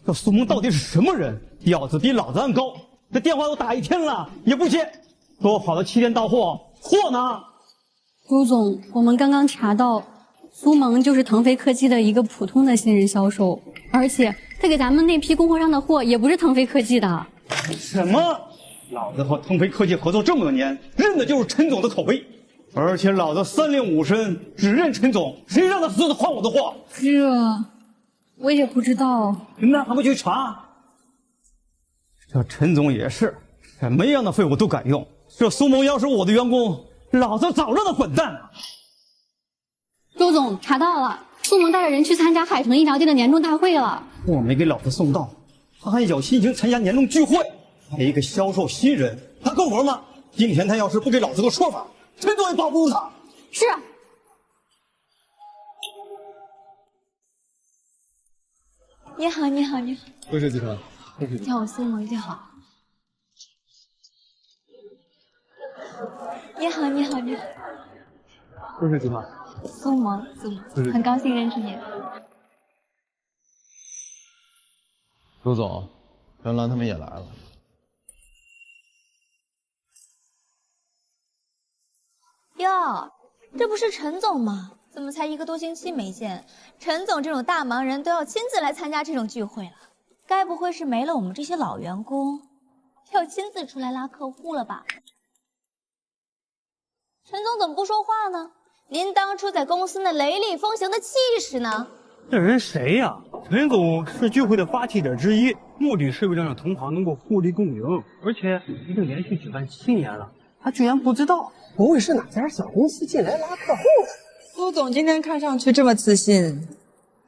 这苏萌到底是什么人？调子比老子还高！这电话都打1天了也不接，说好的7天到货，货呢？朱总，我们刚刚查到，苏萌就是腾飞科技的一个普通的新人销售，而且他给咱们那批供货商的货也不是腾飞科技的。什么？老子和腾飞科技合作这么多年，认的就是陈总的口碑，而且老子3令5申只认陈总，谁让他私自换我的货？这我也不知道。那还不去查？这陈总也是，什么样的废物都敢用。这苏萌要是我的员工，老子早让他滚蛋了。周总查到了，苏萌带着人去参加海城医疗界的年终大会了。货没给老子送到，他还侥幸心参加年终聚会。他一个销售新人，他够格吗？今天他要是不给老子个说法，陈总也保不住他。是。你好，你好，你好。威士集团。叫我苏萌就好。你好，你好，你好。威士集团。苏萌，很高兴认识你。朱总，陈岚他们也来了。哟，这不是陈总吗？怎么才1个多星期没见，陈总这种大忙人都要亲自来参加这种聚会了？该不会是没了我们这些老员工，要亲自出来拉客户了吧？陈总怎么不说话呢？您当初在公司那雷厉风行的气势呢？这人谁呀？陈总是聚会的发起者之一，目的是为了让同行能够互利共赢，而且已经连续举办7年了，他居然不知道。不会是哪家小公司进来拉客户？苏总今天看上去这么自信，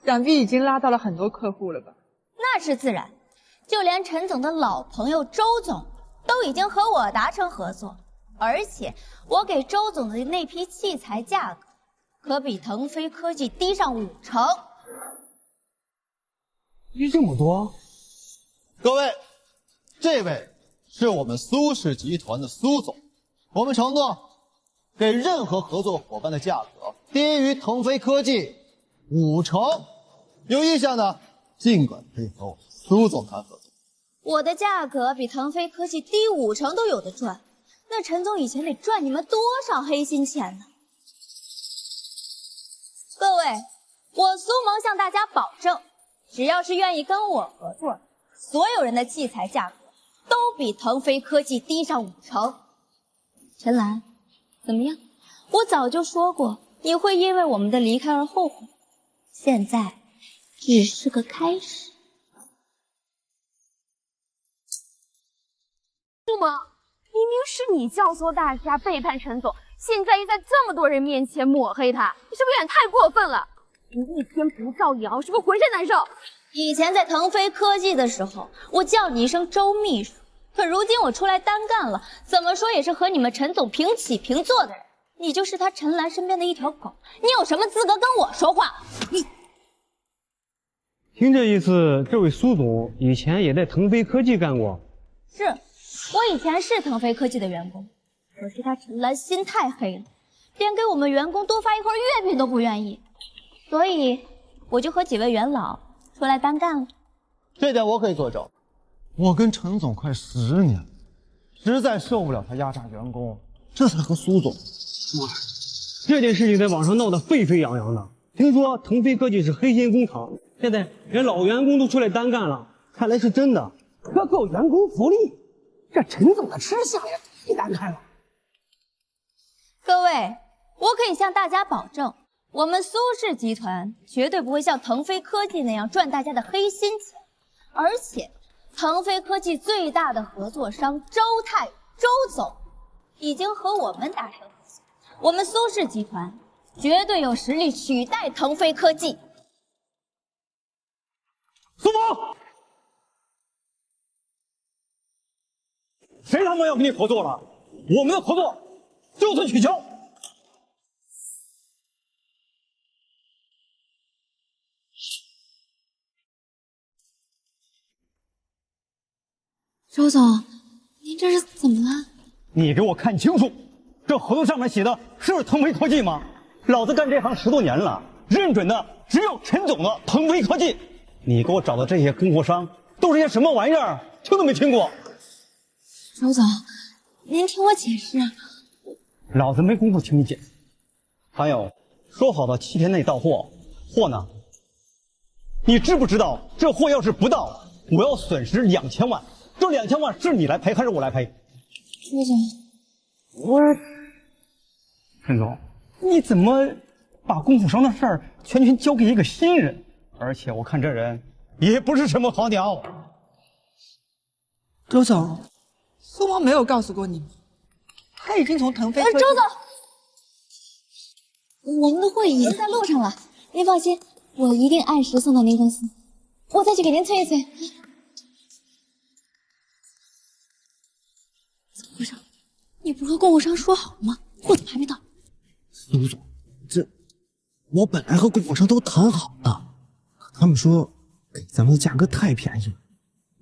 想必已经拉到了很多客户了吧？那是自然，就连陈总的老朋友周总都已经和我达成合作，而且我给周总的那批器材价格可比腾飞科技低上50%。低这么多？各位，这位是我们苏氏集团的苏总，我们承诺给任何合作伙伴的价格低于腾飞科技50%，有意向的尽管可以和我苏总谈合作。我的价格比腾飞科技低50%都有的赚，那陈总以前得赚你们多少黑心钱呢？各位，我苏萌向大家保证，只要是愿意跟我合作，所有人的器材价格都比腾飞科技低上50%。陈岚，怎么样？我早就说过，你会因为我们的离开而后悔，现在只是个开始。苏萌，明明是你教唆大家背叛陈总，现在又在这么多人面前抹黑他，你是不是有点太过分了？你一天不造谣，是不是浑身难受？以前在腾飞科技的时候，我叫你一声周秘书，可如今我出来单干了，怎么说也是和你们陈总平起平坐的人。你就是他陈岚身边的一条狗，你有什么资格跟我说话？你听这意思，这位苏总以前也在腾飞科技干过。是，我以前是腾飞科技的员工，可是他陈岚心太黑了，连给我们员工多发一块月饼都不愿意，所以我就和几位元老出来单干了。这点我可以作证，我跟陈总快10年，实在受不了他压榨员工，这才和苏总。哇，这件事情在网上闹得沸沸扬扬的，听说腾飞科技是黑心工厂，现在连老员工都出来单干了，看来是真的。克扣员工福利，这陈总的吃相也太难看了。各位，我可以向大家保证，我们苏氏集团绝对不会像腾飞科技那样赚大家的黑心钱，而且腾飞科技最大的合作商周泰周总已经和我们达成合作，我们苏氏集团绝对有实力取代腾飞科技。苏萌，谁他妈要跟你合作了？我们的合作就此取消。周总，您这是怎么了？你给我看清楚，这合同上面写的是不是腾飞科技吗？老子干这行10多年了，认准的只有陈总的腾飞科技。你给我找的这些供货商都是些什么玩意儿？听都没听过。周总，您听我解释。老子没工夫听你解释。还有，说好的7天内到货，货呢？你知不知道这货要是不到，我要损失2000万。这2000万是你来赔还是我来赔？周总，我陈总，你怎么把供货商的事儿全交给一个新人？而且我看这人也不是什么好鸟。周总，苏萌没有告诉过你吗？他已经从腾飞科技。周总，我们的货已经在路上了，您放心，我一定按时送到您公司。我再去给您催一催。怎么回事？你不是和供货商说好了吗？货怎么还没到？苏总，我本来和供货商都谈好的，可他们说给咱们的价格太便宜了，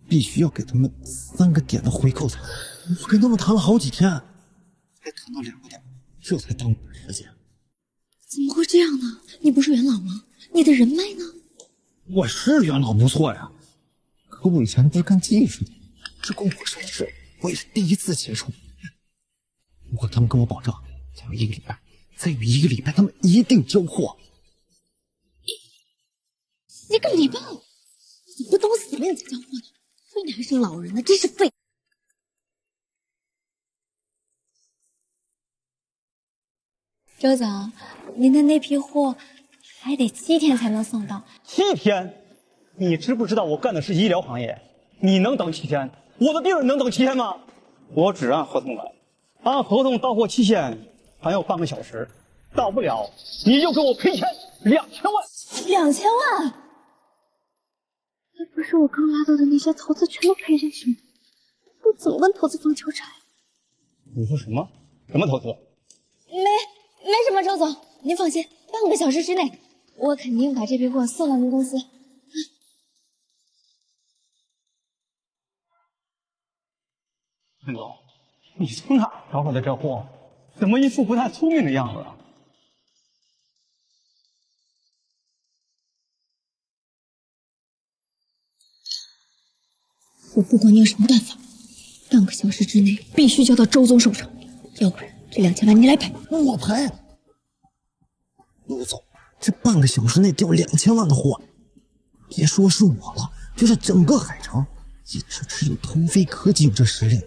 必须要给他们3个点的回扣才。我跟他们谈了好几天，才谈到2个点，这才耽误了时间。怎么会这样呢？你不是元老吗？你的人脉呢？我是元老不错呀，可我以前不是干技术的，这供货商的事我也是第一次接触。不过他们跟我保证，再有1个礼拜，他们一定交货。1个礼拜？你不等我死了你才交货呢？说你还是老人呢，真是废。周总，您的那批货还得7天才能送到。7天？你知不知道我干的是医疗行业？你能等7天？我的病人能等7天吗？我只按合同来，按合同到货期限还有半个小时，到不了你就给我赔钱2000万。2000万？那不是我刚拉到的那些投资全都赔进去吗？我怎么跟投资方交差？你说什么？什么投资？没什么，周总，您放心，半个小时之内，我肯定把这批货送到您公司。陈总，你从哪找来的这货？怎么一副不太聪明的样子啊？我不管你有什么办法，半个小时之内必须交到周总手上，要不然这2000万你来赔。我赔？陆总，这半个小时内调2000万的货，别说是我了，就是整个海城，也只有腾飞科技有这实力。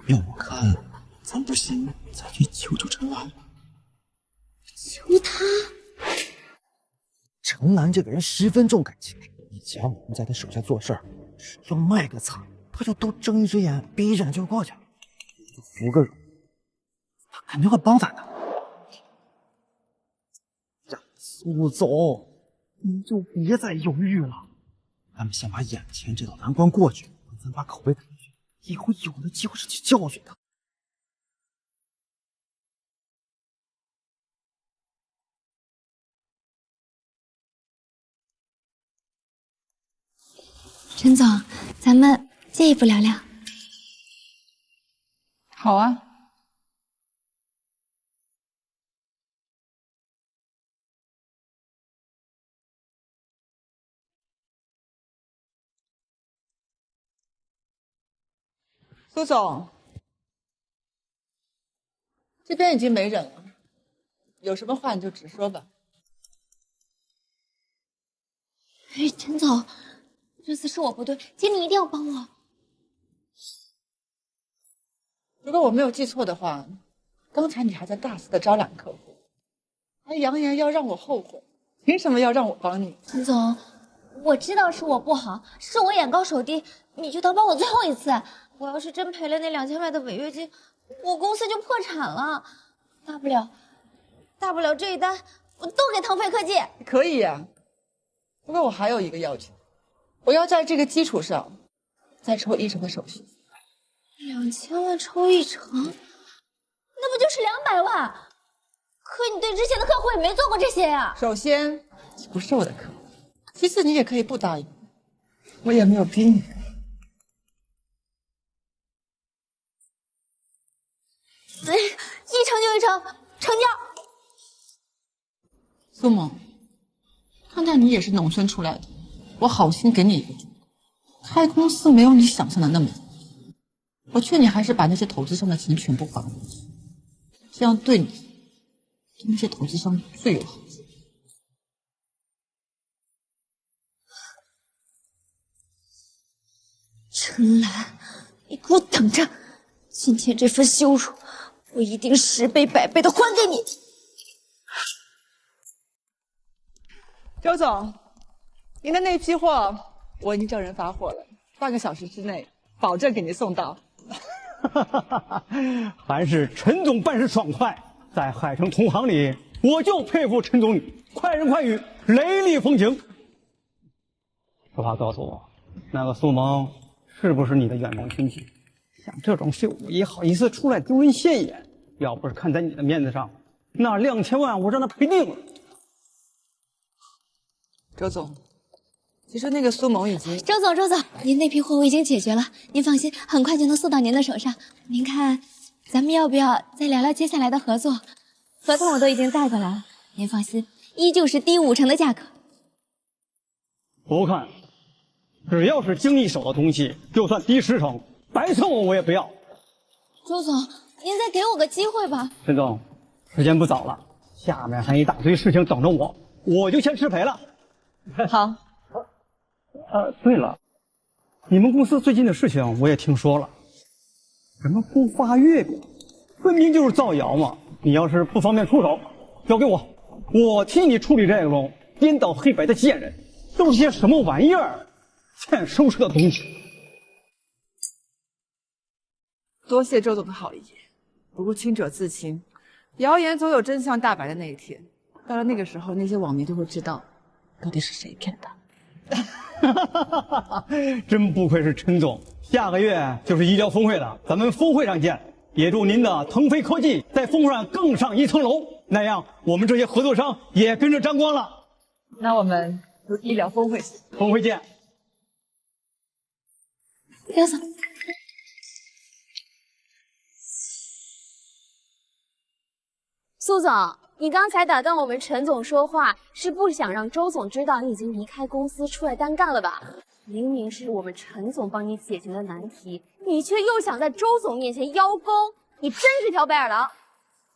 要我看，咱不行，再去求陈兰。求他？陈兰这个人十分重感情，以前我们在他手下做事儿，只要卖个惨，他就都睁一只眼闭一只眼就过去了，就服个软，他肯定会帮咱的。苏总，你就别再犹豫了，咱们先把眼前这道难关过去，咱把口碑打出去，以后有的机会是去教训他。陈总，咱们进一步聊聊。好啊。苏总，这边已经没人了，有什么话你就直说吧。哎，陈总，这次是我不对，请你一定要帮我。如果我没有记错的话，刚才你还在大肆的招揽客户，还扬言要让我后悔，凭什么要让我帮你？陈总，我知道是我不好，是我眼高手低，你就当帮我最后一次。我要是真赔了那2000万的违约金，我公司就破产了。大不了这一单我都给腾飞科技。可以呀，不过我还有一个要求，我要在这个基础上再抽1成的手续。2000万抽1成，那不就是200万？可你对之前的客户也没做过这些呀。首先，你不是我的客户；其次，你也可以不答应，我也没有逼你。1成就1成，成交。苏萌，看在你也是农村出来的，我好心给你一个主意，开公司没有你想象的那么容易。我劝你还是把那些投资商的钱全部还回去，这样对你、对那些投资商最有好处。陈兰，你给我等着！今天这份羞辱，我一定10倍100倍的还给你。周总，您的那批货我已经叫人发货了，半个小时之内保证给您送到。还是陈总办事爽快，在海城同行里，我就佩服陈总你，快人快语，雷厉风行。实话告诉我，那个苏萌是不是你的远房亲戚？像这种事我也好意思出来丢人现眼？要不是看在你的面子上，那2000万我让他赔定了。周总，其实那个苏萌已经……周总，您那批货我已经解决了，您放心，很快就能送到您的手上。您看，咱们要不要再聊聊接下来的合作？合同我都已经带过来了，您放心，依旧是低5成的价格。不看，只要是经一手的东西，就算低10成，白送我也不要。周总，您再给我个机会吧。陈总，时间不早了，下面还一大堆事情等着我，我就先失陪了。好。对了，你们公司最近的事情我也听说了，什么不发月饼，分明就是造谣嘛！你要是不方便出手，交给我，我替你处理这种颠倒黑白的贱人，都是些什么玩意儿？欠收拾的东西。多谢周总的好意，不过清者自清，谣言总有真相大白的那一天。到了那个时候，那些网民就会知道，到底是谁骗的。真不愧是陈总，下个月就是医疗峰会了，咱们峰会上见。也祝您的腾飞科技在峰会上更上一层楼，那样我们这些合作商也跟着沾光了。那我们就医疗峰会见。峰会见。刘总，苏总，你刚才打断我们陈总说话，是不想让周总知道你已经离开公司出来单干了吧？明明是我们陈总帮你解决的难题，你却又想在周总面前邀功，你真是条白眼狼！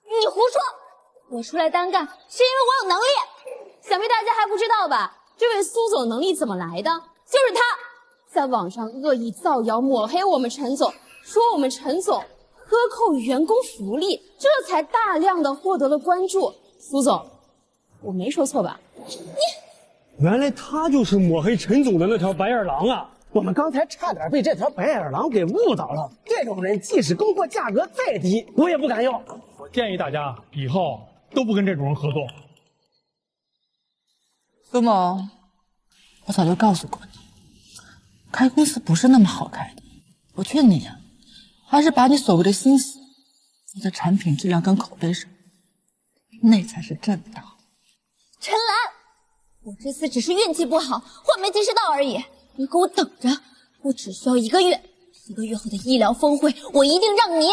你胡说！我出来单干是因为我有能力。想必大家还不知道吧？这位苏总能力怎么来的？就是他在网上恶意造谣抹黑我们陈总，说我们陈总克扣员工福利，这才大量的获得了关注。苏总，我没说错吧？原来他就是抹黑陈总的那条白眼狼啊！我们刚才差点被这条白眼狼给误导了。这种人即使供货价格再低，我也不敢要。我建议大家以后都不跟这种人合作。苏萌，我早就告诉过你，开公司不是那么好开的。我劝你呀，还是把你所谓的心思放在产品质量跟口碑上，那才是正道。陈兰，我这次只是运气不好，货没及时到而已。你给我等着，我只需要1个月，1个月后的医疗峰会，我一定让你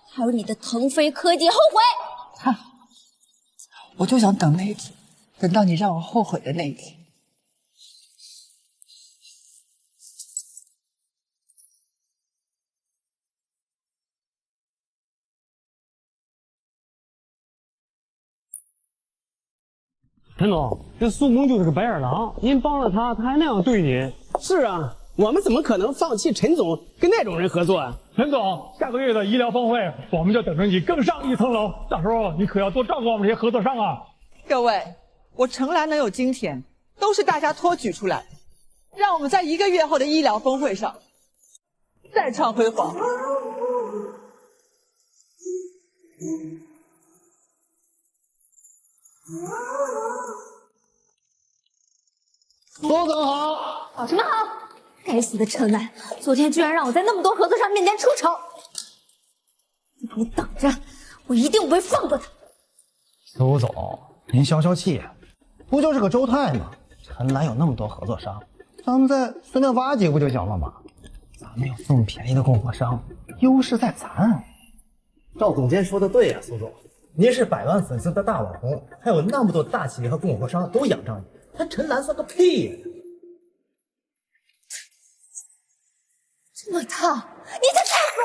还有你的腾飞科技后悔。太好了，我就想等那一天，等到你让我后悔的那一天。陈总，这苏萌就是个白眼狼，您帮了他，他还那样对您。是啊，我们怎么可能放弃陈总跟那种人合作啊？陈总，下个月的医疗峰会，我们就等着你更上一层楼。到时候你可要多照顾我们这些合作商啊！各位，我程兰能有今天，都是大家托举出来的。让我们在1个月后的医疗峰会上再创辉煌。苏总好。好什么好？该死的陈兰，昨天居然让我在那么多合作商面前出丑。你等着，我一定不会放过他。苏总，您消消气，不就是个周泰吗？陈兰有那么多合作商，咱们再随便挖几个不就行了吗？咱们有这么便宜的供货商，优势在咱。赵总监说的对呀，苏总，您是100万粉丝的大网红，还有那么多大企业和供货商都仰仗你，他陈兰算个屁呀！我操！你想气死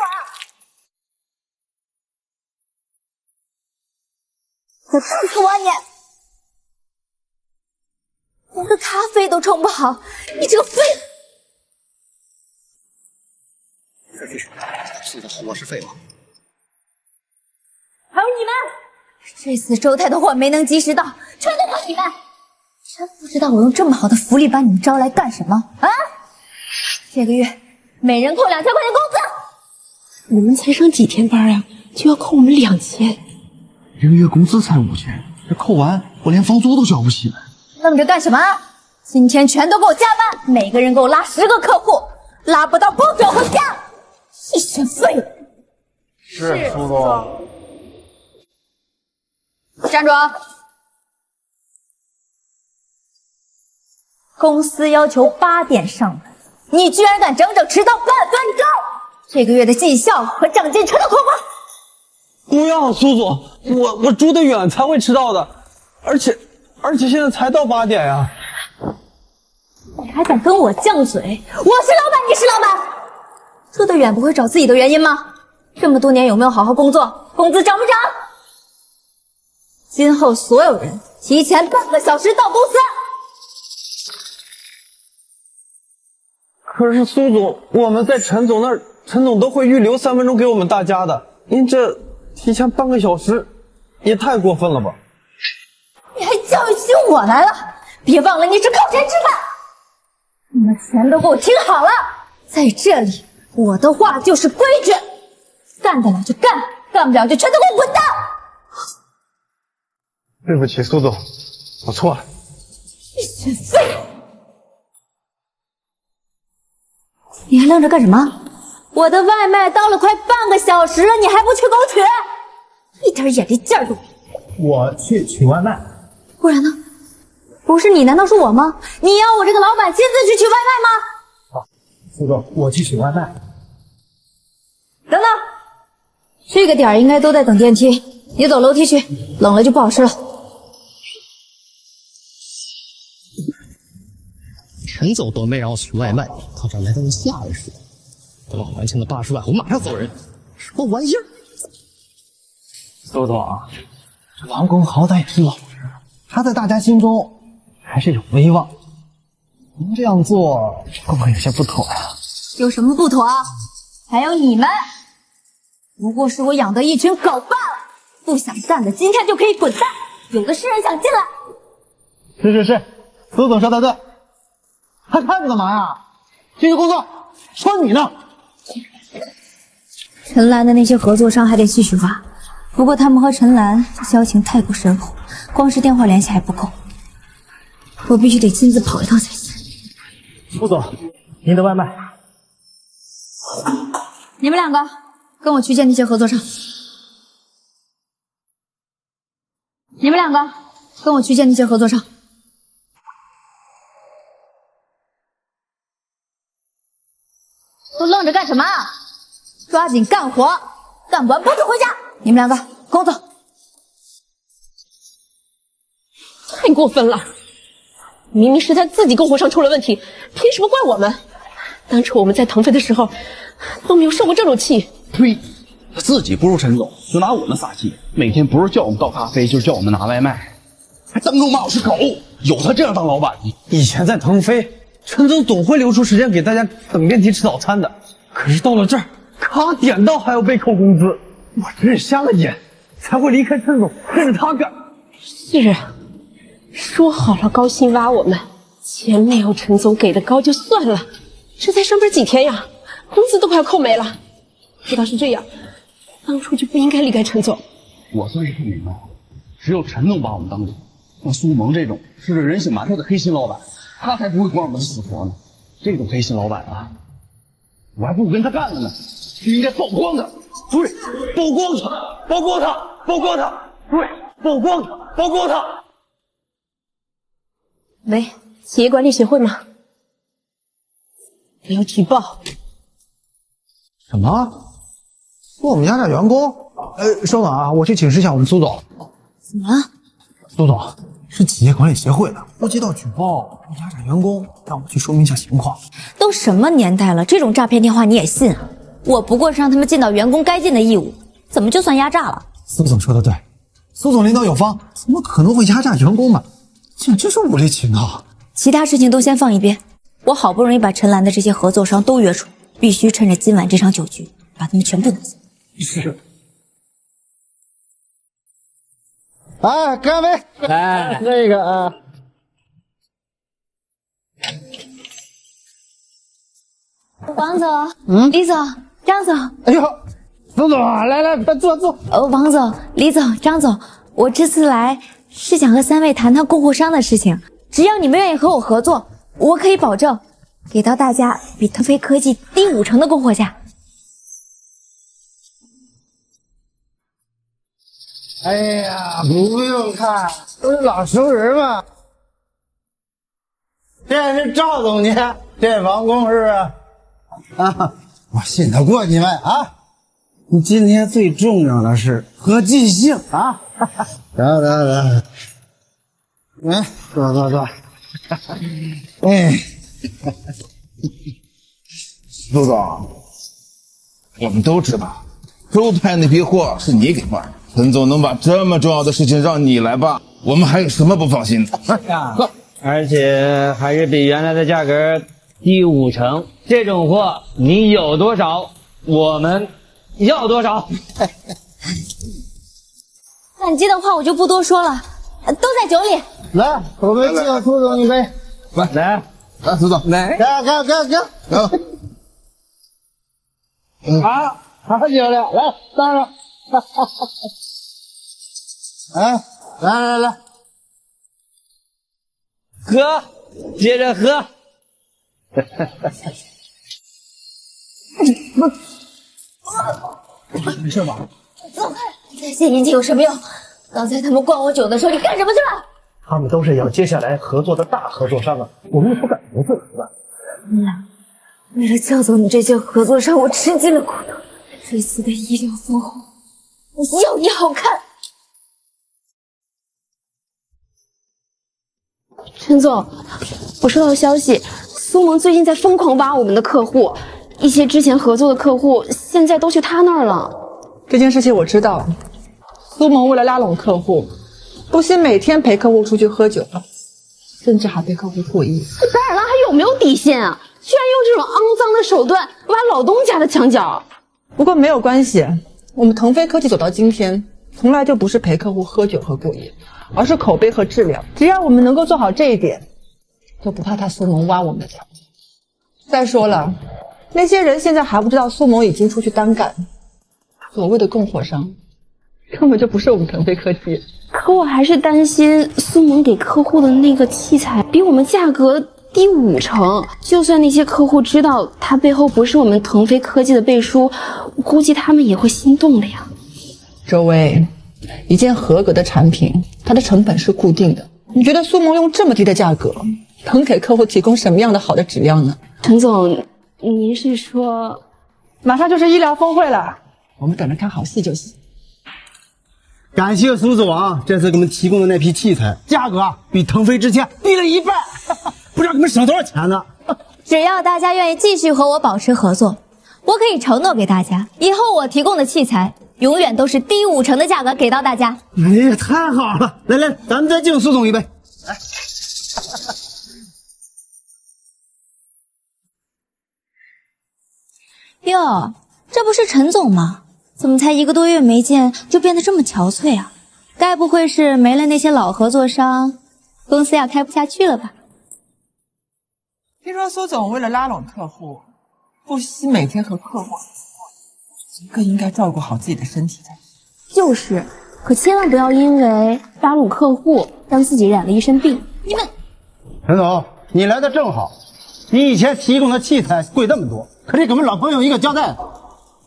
我！我气死我你！连个咖啡都冲不好，你这个废物！是的，我是废物。还有你们，这次周泰的货没能及时到，全都怪你们！真不知道我用这么好的福利把你们招来干什么啊？这个月每人扣2000块钱工资。我们才上几天班呀，就要扣我们2000。一个月工资才5000，这扣完我连房租都交不起了。愣着干什么啊？今天全都给我加班，每个人给我拉10个客户，拉不到不准回家。一群废物！是苏总。站住！公司要求8点上班，你居然敢整整迟到半分钟！这个月的绩效和奖金全都扣光！不要，苏总，我住得远才会迟到的，而且现在才到8点呀！你还敢跟我犟嘴？我是老板，你是老板，住得远不会找自己的原因吗？这么多年有没有好好工作？工资涨不涨？今后所有人提前半个小时到公司。可是苏总，我们在陈总那儿，陈总都会预留3分钟给我们大家的，您这提前半个小时也太过分了吧？你还教育起我来了？别忘了你是靠钱吃饭！你们全都给我听好了，在这里我的话就是规矩，干得了就干，干不了就全都给我滚蛋！对不起，苏总，我错了。一群废物！你还愣着干什么？我的外卖到了快半个小时了，你还不去给我取？一点眼力劲儿都没有！我去取外卖。不然呢？不是你，难道是我吗？你要我这个老板亲自去取外卖吗？好，苏总，我去取外卖。等等，这个点儿应该都在等电梯，你走楼梯去，冷了就不好吃了。陈总都没让我取外卖，他这来的跟下人似的。等我还清了80万，我马上走人。什么玩意儿？苏总，这王工好歹也是老人，他在大家心中还是有威望。您这样做会不会有些不妥呀？有什么不妥啊？还有你们，不过是我养的一群狗罢了。不想干的今天就可以滚蛋，有的是人想进来。是，苏总说的对。还看着干嘛呀？继续工作。说你呢。陈兰的那些合作商还得继续挖，不过他们和陈兰交情太过深厚，光是电话联系还不够，我必须得亲自跑一趟才行。苏总，您的外卖。你们2个跟我去见那些合作商。你们2个跟我去见那些合作商。都愣着干什么？抓紧干活，干不完不准回家。你们2个工作。太过分了！明明是他自己供货上出了问题，凭什么怪我们？当初我们在腾飞的时候都没有受过这种气。呸！他自己不如陈总，就拿我们撒气，每天不是叫我们倒咖啡，就是叫我们拿外卖，还当众骂我是狗。有他这样当老板的？以前在腾飞，陈总总会留出时间给大家等电梯吃早餐的。可是到了这儿，卡点到还要被扣工资，我真是瞎了眼，才会离开陈总，跟着他干。是啊，说好了高薪挖我们，钱没有陈总给的高就算了，这才上班几天呀，工资都快要扣没了。知道是这样，当初就不应该离开陈总。我算是不明白，只有陈总把我们当人，像苏萌这种吃着人血馒头的黑心老板，他才不会管我们的死活呢。这种黑心老板啊，我还不如跟他干了呢。就应该曝光他，对，曝光他，曝光他，曝光他，对，曝光他，曝光他。喂，企业管理协会吗？我要举报。什么？说我们压榨员工？稍等啊，我去请示一下我们苏总。怎么了？苏总，是企业管理协会的，我接到举报压榨员工，让我去说明一下情况。都什么年代了，这种诈骗电话你也信？我不过是让他们尽到员工该尽的义务，怎么就算压榨了？苏总说的对，苏总领导有方，怎么可能会压榨员工呢？简直是无理取闹。其他事情都先放一边，我好不容易把陈岚的这些合作商都约出，必须趁着今晚这场酒局把他们全部拿下。是。哎，干杯！来，这个啊。王总，李总，张总。哎呦，苏总，来，快坐。王总、李总、张总，我这次来是想和3位谈谈供货商的事情。只要你们愿意和我合作，我可以保证给到大家比腾飞科技低50%的供货价。哎呀，不用看，都是老熟人嘛。这是赵总监，这王工是不是？啊，我信得过你们啊！你今天最重要的是和尽兴啊！得，坐。哎，苏总，我们都知道，周泰那批货是你给卖的。陈总能把这么重要的事情让你来办，我们还有什么不放心的？而且还是比原来的价格低50%，这种货你有多少，我们要多少。感激的话我就不多说了，都在酒里。来，我们敬苏总一杯。来，苏总，来，干！好酒了，来，倒上。哎，来，喝，接着喝。没事吧？走，再献殷勤有什么用？刚才他们灌我酒的时候，你干什么去了？他们都是要接下来合作的大合作商啊，我们也不敢得罪是吧？为了叫走你这些合作商，我吃尽了苦头。这次的医疗风后，我要你好看。陈总，我收到消息，苏萌最近在疯狂挖我们的客户，一些之前合作的客户现在都去他那儿了。这件事情我知道，苏萌为了拉拢客户，不惜每天陪客户出去喝酒，甚至还陪客户过夜。当然了，还有没有底线啊？居然用这种肮脏的手段挖老东家的墙角。不过没有关系，我们腾飞科技走到今天，从来就不是陪客户喝酒和过夜，而是口碑和质量。只要我们能够做好这一点，就不怕他苏萌挖我们的墙角。再说了，那些人现在还不知道苏萌已经出去单干，所谓的供货商根本就不是我们腾飞科技。可我还是担心苏萌给客户的那个器材比我们价格低50%，就算那些客户知道他背后不是我们腾飞科技的背书，估计他们也会心动的呀。周薇，一件合格的产品，它的成本是固定的。你觉得苏萌用这么低的价格，能给客户提供什么样的好的质量呢？陈总，您是说，马上就是医疗峰会了，我们等着看好戏就行。感谢苏总啊，这次给我们提供的那批器材，价格比腾飞之前低了1半，不知道给我们省多少钱呢。只要大家愿意继续和我保持合作，我可以承诺给大家，以后我提供的器材永远都是低50%的价格给到大家。哎呀，太好了！来，咱们再敬苏总一杯。来，哟，这不是陈总吗？怎么才1个多月没见就变得这么憔悴啊？该不会是没了那些老合作商，公司要开不下去了吧？听说苏总为了拉拢客户，不惜每天和客户更应该照顾好自己的身体才是。就是，可千万不要因为打扰客户，让自己染了一身病。你们，陈总，你来的正好。你以前提供的器材贵那么多，可得给我们老朋友一个交代。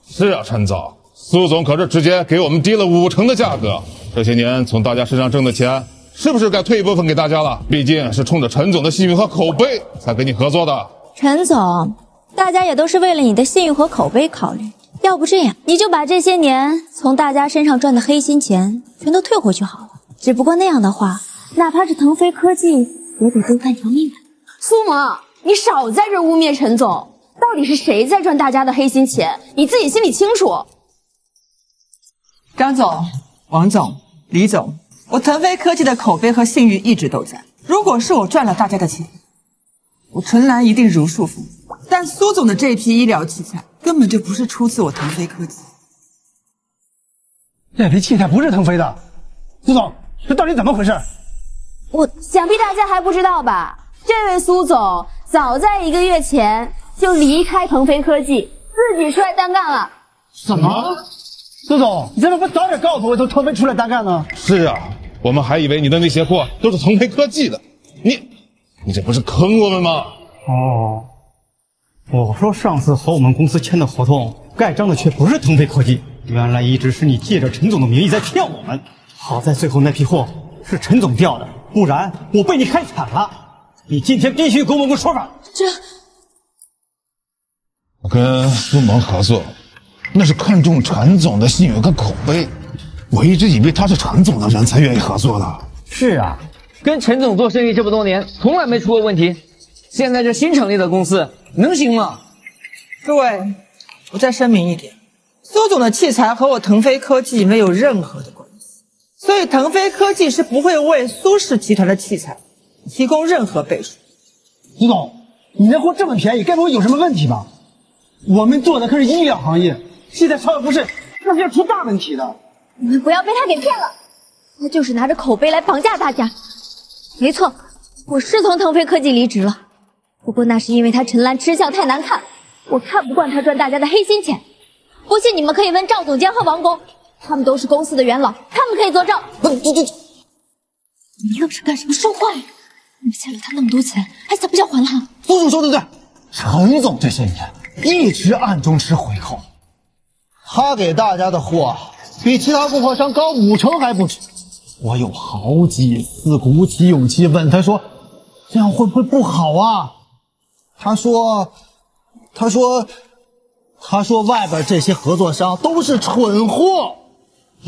是啊，陈总，苏总可是直接给我们低了50%的价格。这些年从大家身上挣的钱，是不是该退一部分给大家了？毕竟是冲着陈总的信誉和口碑才跟你合作的。陈总，大家也都是为了你的信誉和口碑考虑。要不这样，你就把这些年从大家身上赚的黑心钱全都退回去好了。只不过那样的话，哪怕是腾飞科技也得丢半条命的。苏萌，你少在这污蔑陈总，到底是谁在赚大家的黑心钱？你自己心里清楚。张总、王总、李总，我腾飞科技的口碑和信誉一直都在。如果是我赚了大家的钱，我纯蓝一定如数服务。但苏总的这批医疗器材根本就不是出自我腾飞科技。这批器材不是腾飞的，苏总，这到底怎么回事？我想必大家还不知道吧？这位苏总早在1个月前就离开腾飞科技，自己出来单干了。什么？苏总，你怎么不早点告诉我，从腾飞出来单干呢？是啊，我们还以为你的那些货都是腾飞科技的，你这不是坑我们吗？哦，我说上次和我们公司签的合同盖章的却不是腾飞科技，原来一直是你借着陈总的名义在骗我们。好在最后那批货是陈总调的，不然我被你害惨了。你今天必须给我们个说法。我跟苏萌合作，那是看中陈总的信誉和口碑。我一直以为他是陈总的人才愿意合作的。是啊，跟陈总做生意这么多年，从来没出过问题。现在这新成立的公司能行吗？各位，我再声明一点，苏总的器材和我腾飞科技没有任何的关系，所以腾飞科技是不会为苏氏集团的器材提供任何背书。苏总，你那货这么便宜，该不会有什么问题吧？我们做的可是医疗行业，器材稍有不慎，那是要出大问题的。你们不要被他给骗了，他就是拿着口碑来绑架大家。没错，我是从腾飞科技离职了，不过那是因为他陈岚吃相太难看，我看不惯他赚大家的黑心钱。不信你们可以问赵总监和王工，他们都是公司的元老，他们可以作证。你们愣是干什么？说话呀！你们欠了他那么多钱，还想不想还他？苏总说的对，陈总这些年一直暗中吃回扣，他给大家的货比其他供货商高50%还不止。我有好几次鼓起勇气问他说，这样会不会不好啊？他说外边这些合作商都是蠢货，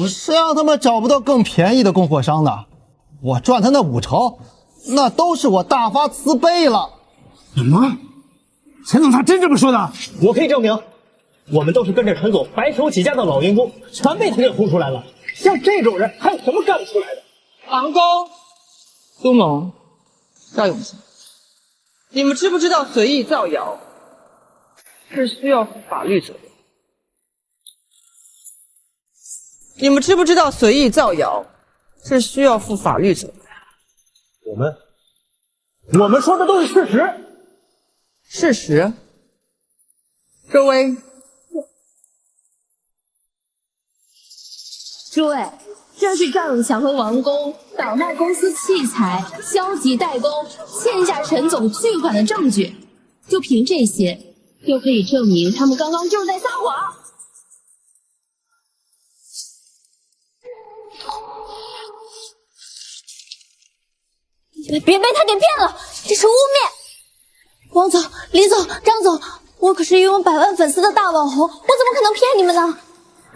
谁让他们找不到更便宜的供货商呢？我赚他那50%，那都是我大发慈悲了。什么？陈总他真这么说的？我可以证明，我们都是跟着陈总白手起家的老员工，全被他给轰出来了。像这种人还有什么干不出来的？王工、苏萌、赵永新，你们知不知道随意造谣是需要负法律责任？你们知不知道随意造谣是需要负法律责任？我们说的都是事实。事实？各位，诸位，这是赵永强和王工倒卖公司器材、消极怠工、欠下陈总巨款的证据。就凭这些，就可以证明他们刚刚就是在撒谎。你们别被他给骗了，这是污蔑！王总、李总、张总，我可是拥有100万粉丝的大网红，我怎么可能骗你们呢？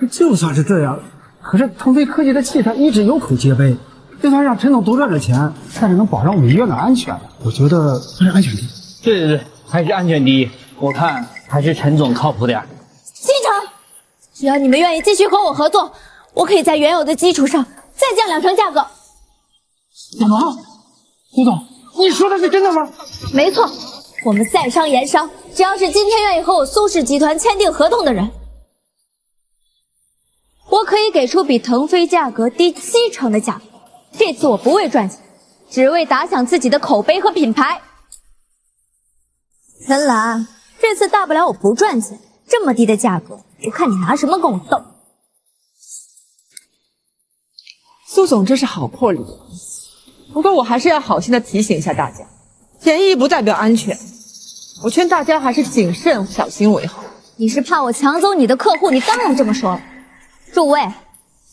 就算是这样，可是腾飞科技的器材一直有口皆碑，就算让陈总多赚点钱，但是能保障我们医院的安全，我觉得还是安全第一。对，还是安全第一。我看还是陈总靠谱点。西城，只要你们愿意继续和我合作，我可以在原有的基础上再降2成价格。什么？苏总，你说的是真的吗？没错，我们在商言商，只要是今天愿意和我苏氏集团签订合同的人，我可以给出比腾飞价格低7成的价格。这次我不为赚钱，只为打响自己的口碑和品牌。陈岚，这次大不了我不赚钱，这么低的价格，我看你拿什么跟我斗。苏总真是好魄力。不过我还是要好心的提醒一下大家，便宜不代表安全，我劝大家还是谨慎小心为好。你是怕我抢走你的客户，你当然这么说了。诸位，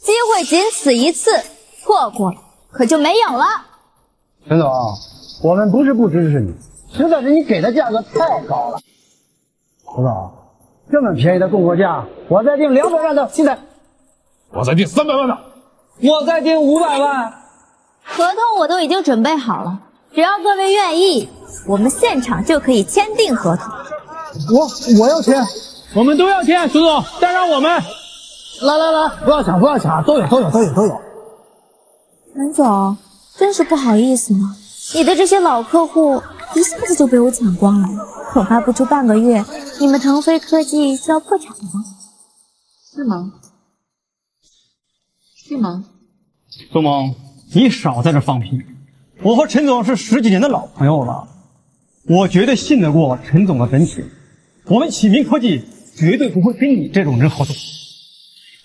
机会仅此一次，错过了可就没有了。陈总，我们不是不支持你，实在是你给的价格太高了。陈总，这么便宜的供货价，我再定200万的器材。我再定300万的。我再定500万。合同我都已经准备好了，只要各位愿意，我们现场就可以签订合同。我要签。我们都要签，苏总，再让我们。来，不要抢，都有。陈总，真是不好意思呢，你的这些老客户一下子就被我抢光了，恐怕不出半个月，你们腾飞科技就要破产了吗？是吗？是吗？苏萌，你少在这放屁！我和陈总是10几年的老朋友了，我绝对信得过陈总的本体。我们启明科技绝对不会跟你这种人合作。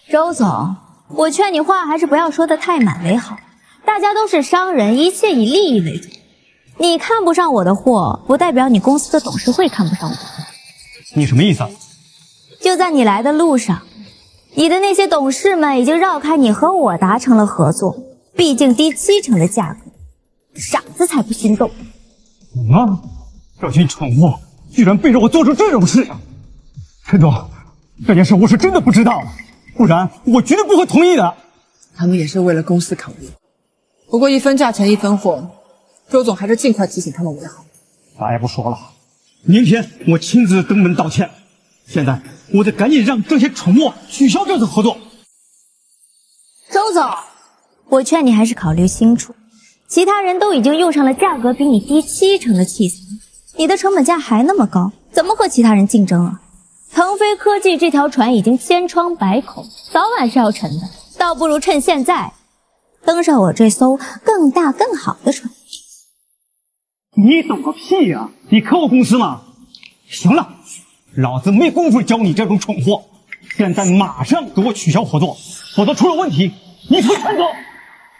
周总，我劝你话还是不要说的太满为好。大家都是商人，一切以利益为主。你看不上我的货，不代表你公司的董事会看不上我的货。你什么意思啊？就在你来的路上，你的那些董事们已经绕开你和我达成了合作，毕竟低70%的价格，傻子才不心动。什么？这群蠢货居然背着我做出这种事情！陈总，这件事我是真的不知道，不然我绝对不会同意的。他们也是为了公司考虑，不过一分价钱一分货，周总还是尽快提醒他们为好。啥也不说了，明天我亲自登门道歉。现在我得赶紧让这些蠢货取消这次合作。周总，我劝你还是考虑清楚，其他人都已经用上了价格比你低70%的器材，你的成本价还那么高，怎么和其他人竞争啊？腾飞科技这条船已经千疮百孔，早晚是要沉的，倒不如趁现在登上我这艘更大更好的船。你懂个屁呀！你看我公司吗？行了，老子没工夫教你这种蠢货，现在马上给我取消合作，否则出了问题你会全责。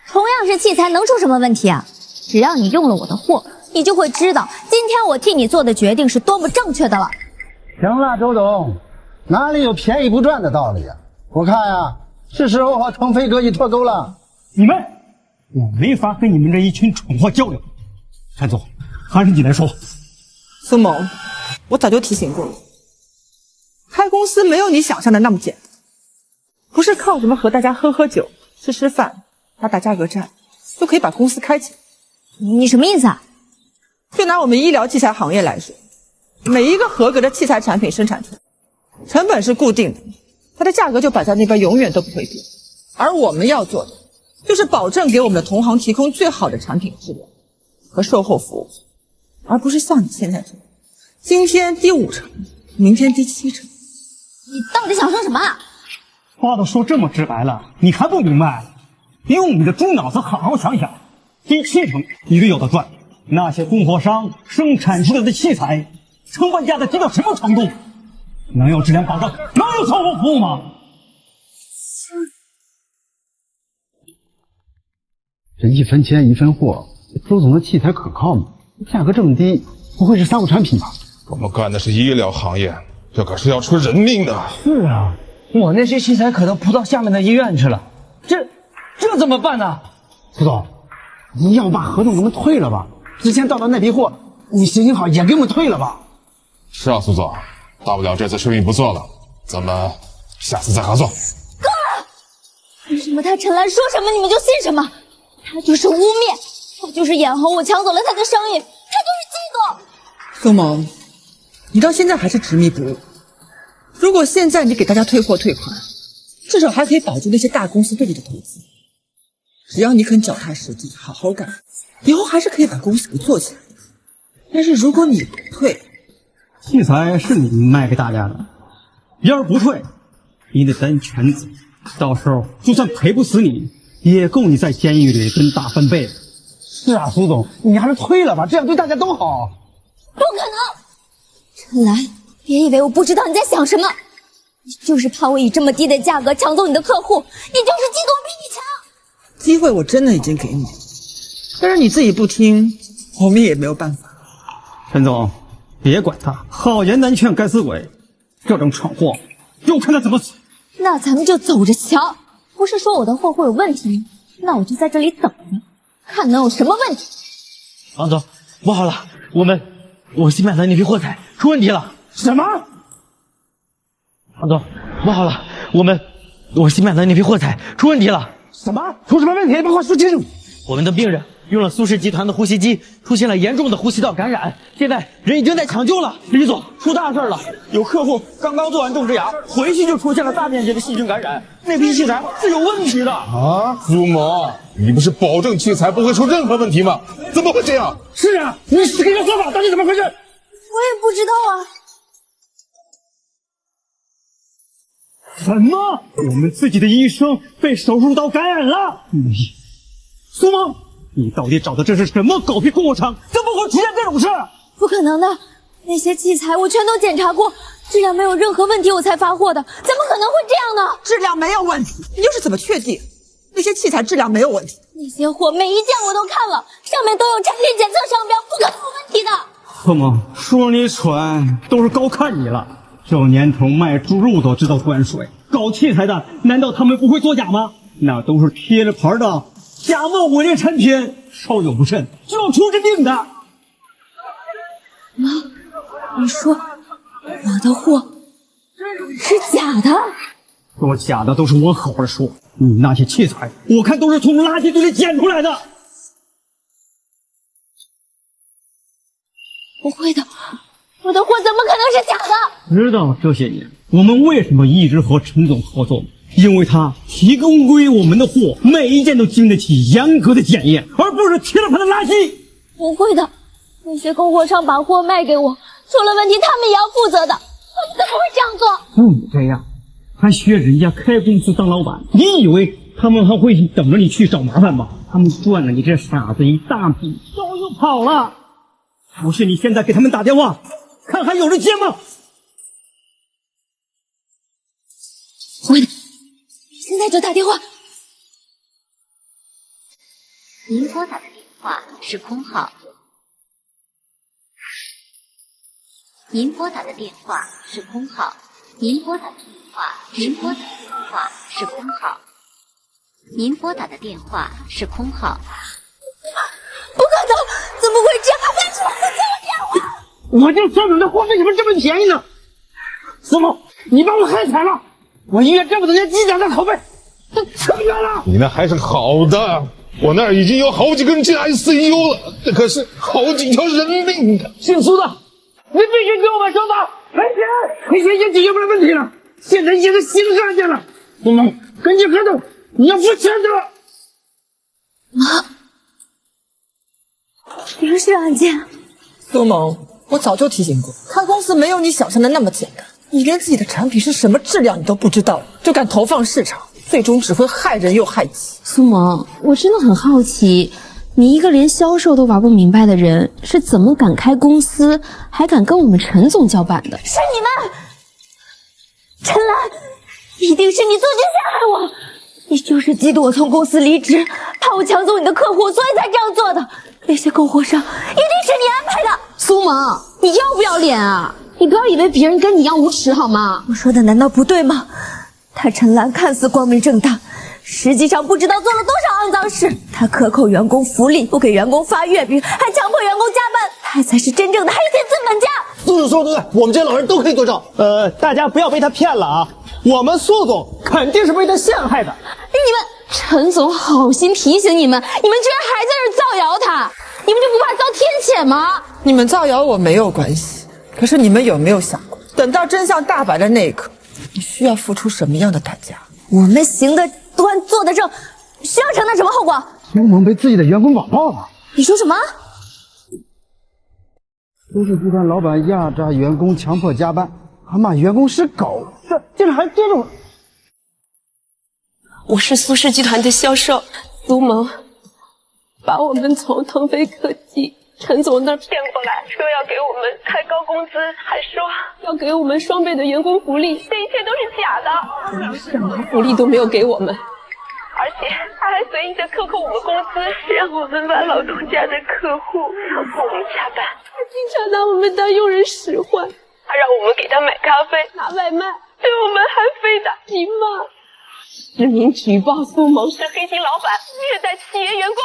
同样是器材，能出什么问题啊？只要你用了我的货，你就会知道今天我替你做的决定是多么正确的了。行了，周总，哪里有便宜不赚的道理啊？我看呀，是时候和腾飞科技脱钩了。你们，我没法跟你们这一群蠢货交流。陈总，还是你来说。苏某，我早就提醒过你，开公司没有你想象的那么简单，不是靠什么和大家喝酒、吃饭、打价格战就可以把公司开起来。你什么意思啊？就拿我们医疗器材行业来说，每一个合格的器材产品生产出来，成本是固定的，它的价格就摆在那边，永远都不会变。而我们要做的，就是保证给我们的同行提供最好的产品质量和售后服务，而不是像你现在这样，今天低50%，明天低70%。你到底想说什么啊？话都说这么直白了，你还不明白？用你的猪脑子好好想想，低70%你都有的赚。那些供货商生产出来的器材，成本价得低到什么程度？能有质量保证，能有售后服务吗？这一分钱一分货，周总的器材可靠吗？价格这么低，不会是3无产品吧？我们干的是医疗行业，这可是要出人命的。是啊，我那些器材可都铺到下面的医院去了，这怎么办呢？周总，你要不把合同给我们退了吧？之前到的那批货，你行行好也给我们退了吧？是啊，苏总，大不了这次生意不做了，咱们下次再合作。够了！为什么他陈兰说什么你们就信什么？他就是污蔑，他就是眼红我抢走了他的生意，他就是嫉妒。苏萌，你到现在还是执迷不悟。如果现在你给大家退货退款，至少还可以保住那些大公司对你的投资。只要你肯脚踏实地，好好干，以后还是可以把公司给做起来。但是如果你不退，器材是你卖给大家的，要是不退，你得担全责，到时候就算赔不死你，也够你在监狱里跟大翻倍。是啊，苏总，你还是退了吧，这样对大家都好。不可能！陈兰，别以为我不知道你在想什么，你就是怕我以这么低的价格抢走你的客户，你就是嫉妒我比你强。机会我真的已经给你，但是你自己不听，我们也没有办法。陈总，别管他，好言难劝，该死鬼，这种蠢货，就看他怎么死。那咱们就走着瞧。不是说我的货会有问题吗？那我就在这里等着，看能有什么问题。王总，不好了，我新买的那批货材出问题了。什么？王总，不好了，我新买的那批货材出问题了。什么？出什么问题？把话说清楚。我们的病人用了苏氏集团的呼吸机，出现了严重的呼吸道感染，现在人已经在抢救了。李总，出大事了！有客户刚刚做完种植牙，回去就出现了大面积的细菌感染，那批器材是有问题的。啊，苏萌，你不是保证器材不会出任何问题吗？怎么会这样？是啊，你是给个说法，到底怎么回事？我也不知道啊。什么？我们自己的医生被手术刀感染了？苏萌，你到底找的这是什么狗屁供货商？怎么会出现这种事？不可能的，那些器材我全都检查过，质量没有任何问题，我才发货的，怎么可能会这样呢？质量没有问题，你又是怎么确定那些器材质量没有问题？那些货每一件我都看了，上面都有产品检测商标，不可能有问题的。苏萌，说你蠢，都是高看你了。这年头卖猪肉都知道关税，搞器材的难道他们不会作假吗？那都是贴着牌的假冒伪劣产品，稍有不慎就要出人命的。妈，你说我的货是假的？说假的都是往好了说，你那些器材我看都是从垃圾堆里捡出来的。不会的，我的货怎么可能是假的？知道这些年我们为什么一直和陈总合作吗？因为他提供给我们的货每一件都经得起严格的检验，而不是贴了牌的垃圾。不会的，那些供货商把货卖给我，出了问题他们也要负责的，他们怎么会这样做？就你这样，还学人家开公司当老板，你以为他们还会等着你去找麻烦吗？他们赚了你这傻子一大笔，早就跑了。不信你现在给他们打电话，看还有人接吗？会的，现在就打电话。您拨打的电话是空号。您拨打的电话是空号。您拨打的电话，您拨打的电话是空号。您拨打的电话是空号。不可能，怎么会这样？为什么会这么骗我？我就说你的货为什么这么便宜呢？苏萌，你把我害惨了！我医院这么多年积攒的口碑都扯远了。你那还是好的，我那儿已经有好几个人进 ICU 了，这可是好几条人命的。姓苏的，你必须给我们说法，赔钱也解决不了问题了。现在已经是刑事案件了，苏萌，根据合同你要负全责。妈，刑事案件。苏萌，我早就提醒过，开公司没有你想象的那么简单。你连自己的产品是什么质量你都不知道，就敢投放市场，最终只会害人又害己。苏萌，我真的很好奇，你一个连销售都玩不明白的人，是怎么敢开公司，还敢跟我们陈总叫板的？是你们，陈兰，一定是你自己陷害我！你就是嫉妒我从公司离职，怕我抢走你的客户，所以才这样做的。那些供货商一定是你安排的。苏萌，你要不要脸啊？你不要以为别人跟你一样无耻好吗？我说的难道不对吗？他陈兰看似光明正大，实际上不知道做了多少肮脏事。他克扣员工福利，不给员工发月饼，还强迫员工加班，他才是真正的黑钱资本家。苏总说的对，我们这些老人都可以作证。大家不要被他骗了啊！我们苏总肯定是被他陷害的。你们陈总好心提醒你们，你们居然还在这造谣他，你们就不怕遭天谴吗？你们造谣我没有关系，可是你们有没有想过，等到真相大白的那一刻，你需要付出什么样的代价？我们行得端，坐得正，需要承担什么后果？苏萌被自己的员工网暴了。你说什么？苏氏集团老板压榨员工，强迫加班，还骂员工是狗，这还这种。我是苏氏集团的销售，苏萌把我们从腾飞科技陈总那儿骗过来，说要给我们开高工资，还说要给我们双倍的员工福利，这一切都是假的，什么福利都没有给我们，而且他还随意的克扣我们工资，让我们把老东家的客户强迫我们加班，他经常拿我们当佣人使唤，还让我们给他买咖啡、拿外卖，对我们还非打即骂。实名举报苏萌是黑心老板，虐待企业员工。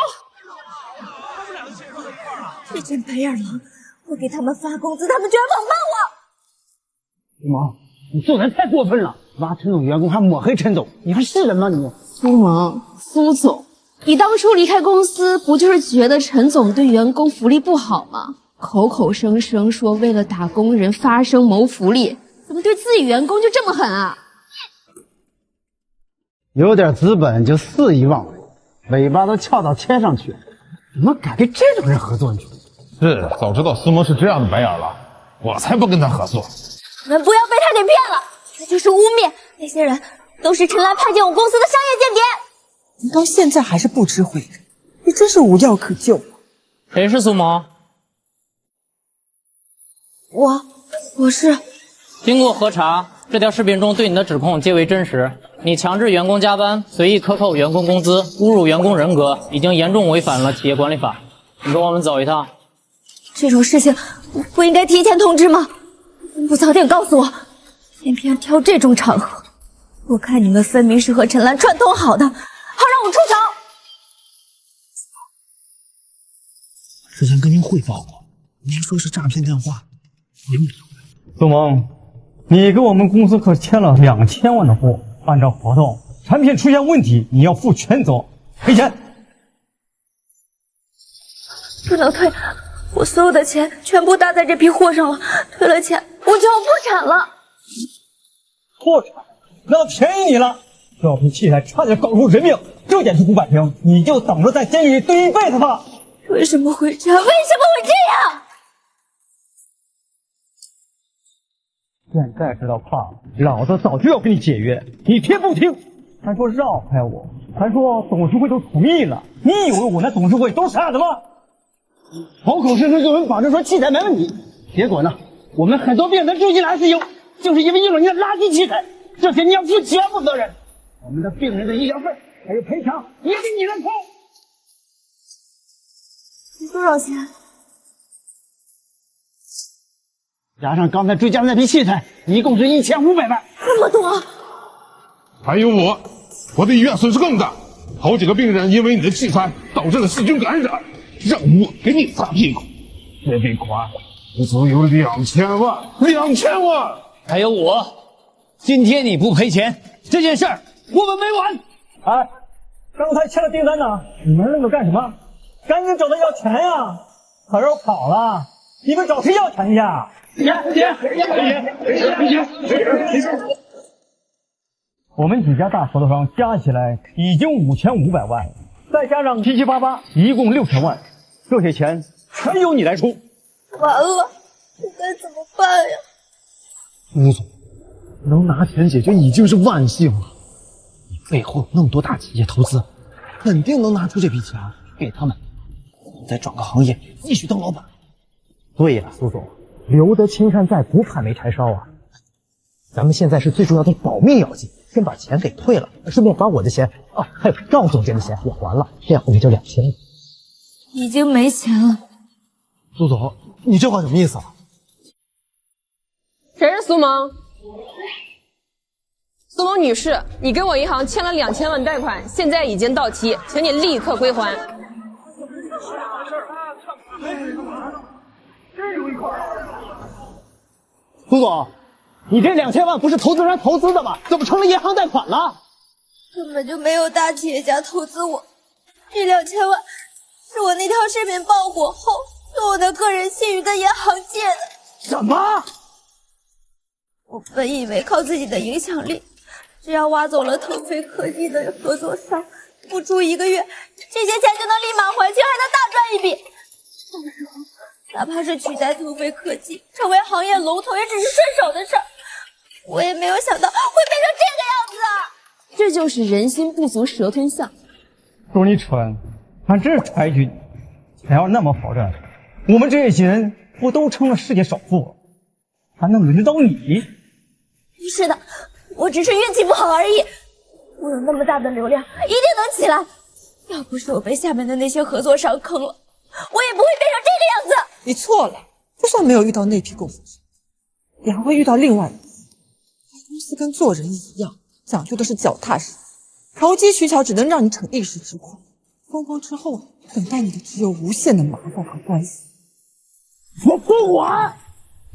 这群白眼狼，我给他们发工资，他们居然诽谤我！苏萌，你做人太过分了，挖陈总员工还抹黑陈总，你还是人吗你？苏萌，苏总，你当初离开公司不就是觉得陈总对员工福利不好吗？口口声声说为了打工人发声谋福利，怎么对自己员工就这么狠啊？有点资本就肆意妄为，尾巴都翘到天上去，怎么敢跟这种人合作？你说是，早知道苏萌是这样的白眼了，我才不跟他合作。你们不要被他给骗了，他就是污蔑，那些人都是陈岚派进我公司的商业间谍。你到现在还是不知悔改，你真是无药可救。谁是苏萌？我是。经过核查，这条视频中对你的指控皆为真实。你强制员工加班，随意克扣员工工资，侮辱员工人格，已经严重违反了企业管理法。你跟我们走一趟。这种事情不应该提前通知吗？不早点告诉我，偏偏挑这种场合，我看你们分明是和陈岚串通好的，好让我出手。之前跟您汇报过，您说是诈骗电话，苏萌，你跟我们公司可签了2000万的货，按照合同，产品出现问题，你要负全责，赔钱。不能退，我所有的钱全部搭在这批货上了，退了钱我就要破产了。破产？那便宜你了，这批器材差点搞出人命，这点是500平，你就等着在监狱里蹲一辈子吧。为什么会这样？为什么会这样？现在知道怕了，老子早就要跟你解约，你偏不听，还说绕开我，还说董事会都同意了，你以为我那董事会都傻子吗？口口声声给我们保证说器材没问题，结果呢，我们很多病人住进了 ICU， 就是因为用了你的垃圾器材，这些你要负全部责任。我们的病人的医疗费还有赔偿也得你来付。多少钱？加上刚才追加的那批器材，一共是1500万。这么多？还有我的医院损失更大，好几个病人因为你的器材导致了细菌感染，让我给你擦屁股。这笔款足足有2000万，2000万！还有我，今天你不赔钱，这件事儿我们没完。哎，刚才签了订单呢，你们愣着干什么？赶紧找他要钱呀！可是我跑了，你们找谁要钱呀？我们几家大合作商加起来已经5500万，再加上七七八八，一共6000万，这些钱全由你来出。完了，这该怎么办呀？吴总，能拿钱解决已经是万幸了。你背后有那么多大企业投资，肯定能拿出这笔钱给他们，再转个行业继续当老板。对了，苏总，留得青山在，不怕没柴烧啊。咱们现在是最重要的保命要紧，先把钱给退了，顺便把我的钱还有赵总监的钱也还了，这样我们就2000了。已经没钱了。苏总，你这话什么意思啊？谁是苏萌？苏萌女士，你跟我银行签了2000万贷款，现在已经到期，请你立刻归还。苏总，你这2000万不是投资人投资的吗？怎么成了银行贷款了？根本就没有大企业家投资我，这2000万是我那条视频爆火后，用我的个人信誉跟银行借的。什么？我本以为靠自己的影响力，只要挖走了腾飞科技的合作商，不出1个月，这些钱就能立马还清，还能大赚一笔。到时候哪怕是取代腾飞科技成为行业龙头，也只是顺手的事儿。我也没有想到会变成这个样子啊！这就是人心不足蛇吞象。说你蠢，还真是抬举你。钱要那么好赚，我们这些人不都成了世界首富了，还能轮得到你？不是的，我只是运气不好而已。我有那么大的流量，一定能起来。要不是我被下面的那些合作商坑了，我也不会变成这个样子。你错了，就算没有遇到那批供应商，也还会遇到另外一批。公司跟做人一样，讲究的是脚踏实地，投机取巧只能让你逞一时之快，风光之后等待你的只有无限的麻烦和关系。我不管，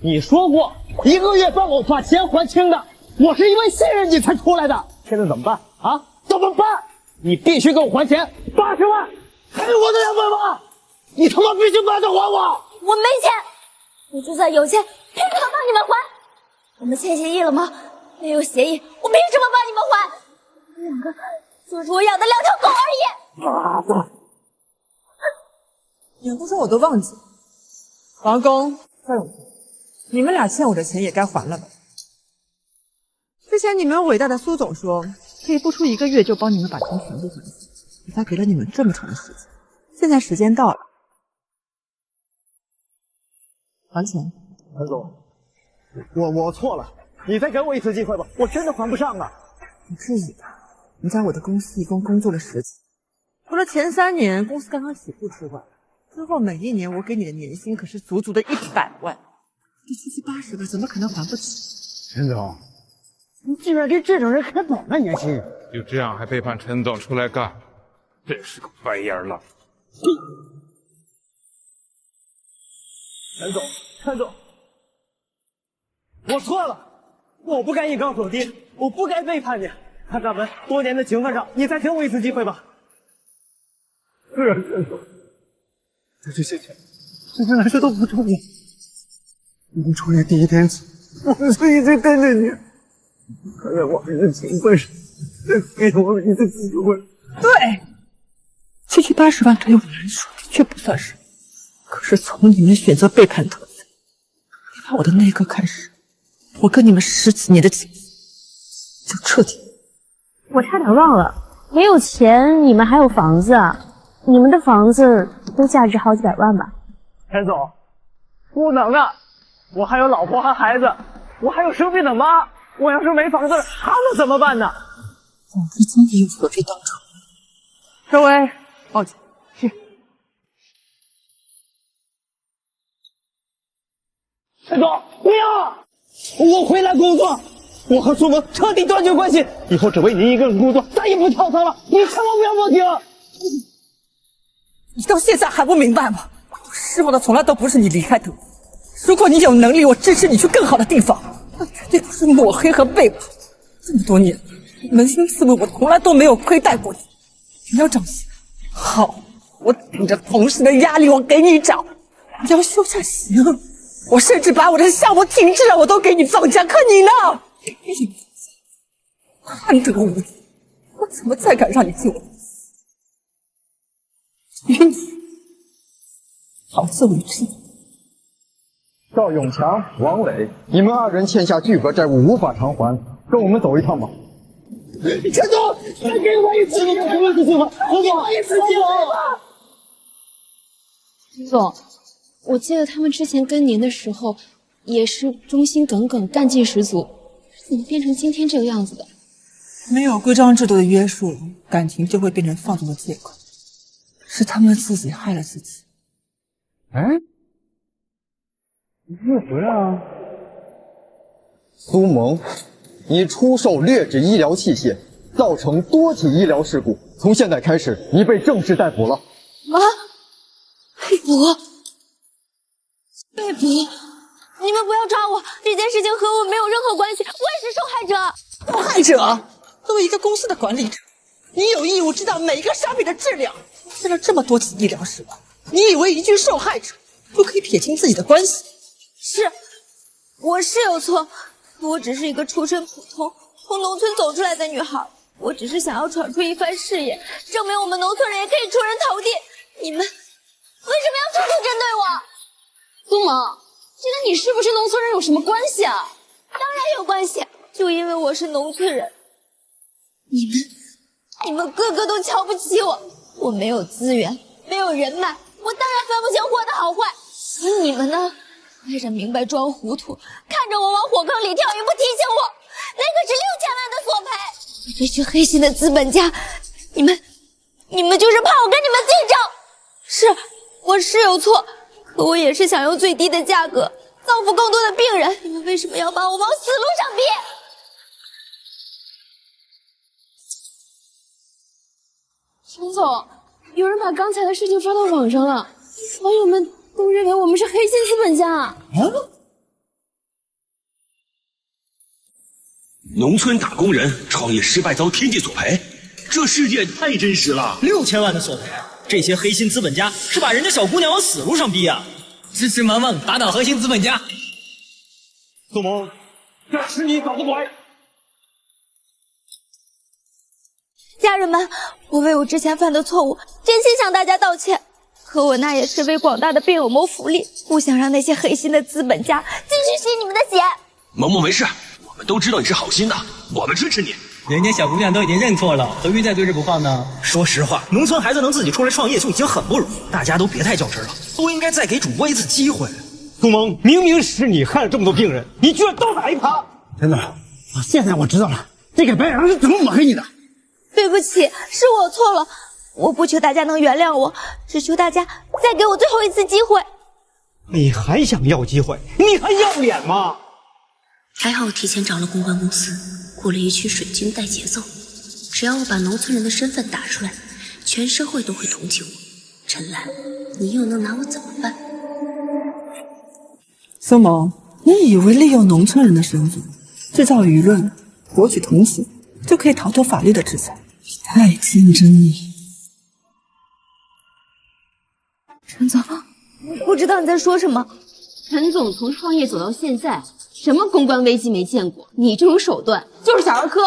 你说过1个月帮我把钱还清的，我是因为信任你才出来的，现在怎么办啊？怎么办？你必须给我还钱，80万，还有我的200万，你他妈必须马上还我！我没钱，我就算有钱，凭什么帮你们还？我们签协议了吗？没有协议，我凭什么帮你们还？你们两个就是我养的2条狗而已。妈的！员工说我都忘记了。王工、赵永平，你们俩欠我的钱也该还了吧？之前你们伟大的苏总说，可以不出1个月就帮你们把钱全部还清，我才给了你们这么长的时间。现在时间到了，还钱。陈总，我错了，你再给我一次机会吧，我真的还不上啊！不至于吧？你在我的公司一共工作了10几年，除了前3年公司刚刚起步之外，之后每一年我给你的年薪可是足足的100万，这70、80万怎么可能还不起？陈总，你居然给这种人开短了年薪，就这样还背叛陈总出来干，真是个白眼狼！陈总，我错了，我不该一高走低，我不该背叛你。看咱们多年的情分上，你再给我一次机会吧。是啊，陈总，这些钱对你来说都不重要。你出院第1天起，我就一直跟着你，看在我们的情分上，再给我一次机会。对，70、80万对我来说的确不算什么，可是从你们选择背叛特斯拉，背叛我的那一刻开始，我跟你们10几年的情就彻底。我差点忘了，没有钱，你们还有房子啊？你们的房子都价值好几百万吧？陈总，不能啊！我还有老婆和孩子，我还有生病的妈，我要是没房子，他们怎么办呢？总之今天有何必当场。周薇，报警。是。陈总，不要！我回来工作，我和苏萌彻底断绝关系，以后只为您一个人工作，再也不跳槽了。你千万不要报警！你到现在还不明白吗？我失望的从来都不是你离开的。如果你有能力，我支持你去更好的地方，那绝对不是抹黑和背叛。这么多年，扪心自问，我从来都没有亏待过你。你要涨薪，好，我顶着同事的压力，我给你涨；你要休假，行，我甚至把我的项目停滞了，我都给你放假。可你呢？你贪得无厌，我怎么再敢让你进我公司？与你好自为之。赵永强、王磊，你们2人欠下巨额债务无法偿还，跟我们走一趟吧。陈总，再给我一次机会，给我一次机会，给我一次机会吧。陈总，我记得他们之前跟您的时候也是忠心耿耿、干劲十足，怎么变成今天这个样子的？没有规章制度的约束，感情就会变成放纵的借口，是他们自己害了自己。哎，你怎么回来啊？苏萌，你出售劣质医疗器械，造成多起医疗事故，从现在开始，你被正式逮捕了。啊！被捕！被捕！你们不要抓我，这件事情和我没有任何关系，我也是受害者。受害者？作为一个公司的管理者，你有义务知道每一个商品的质量。发生了这么多起医疗事故，你以为一句受害者就可以撇清自己的关系？是，我是有错，我只是一个出身普通、从农村走出来的女孩，我只是想要闯出一番事业，证明我们农村人也可以出人头地。你们为什么要处处针对我？苏萌，这跟你是不是农村人有什么关系啊？当然有关系，就因为我是农村人，你们个个都瞧不起我，我没有资源，没有人脉，我当然分不清货的好坏。而你们呢，为着明白装糊涂，看着我往火坑里跳也不提醒我，那可是6000万的索赔。这群黑心的资本家，你们你们就是怕我跟你们竞争。是，我是有错，可我也是想用最低的价格造福更多的病人。你们为什么要把我往死路上逼？陈总，有人把刚才的事情发到网上了，网友们都认为我们是黑心资本家。农村打工人创业失败遭天界索赔，这事件太真实了。6000万的索赔，这些黑心资本家是把人家小姑娘往死路上逼啊！支持萌萌打倒黑心资本家。苏萌，这是你搞的鬼！家人们，我为我之前犯的错误真心向大家道歉。可我那也是为广大的病友谋福利，不想让那些黑心的资本家继续吸你们的血。萌萌没事，我们都知道你是好心的，我们支持你。人家小姑娘都已经认错了，何必再对着不放呢？说实话，农村孩子能自己出来创业就已经很不容易，大家都别太较真了，都应该再给主播一次机会。苏萌，明明是你害了这么多病人，你居然倒打一耙！陈总，现在我知道了，这个白羊是怎么抹黑你的。对不起，是我错了，我不求大家能原谅我，只求大家再给我最后一次机会。你还想要机会？你还要脸吗？还好我提前找了公关公司，雇了一群水军带节奏。只要我把农村人的身份打出来，全社会都会同情我。陈兰，你又能拿我怎么办？苏萌，你以为利用农村人的身份制造舆论，博取同情，就可以逃脱法律的制裁？太天真了。陈总，我不知道你在说什么。陈总从创业走到现在，什么公关危机没见过？你这种手段就是小儿科。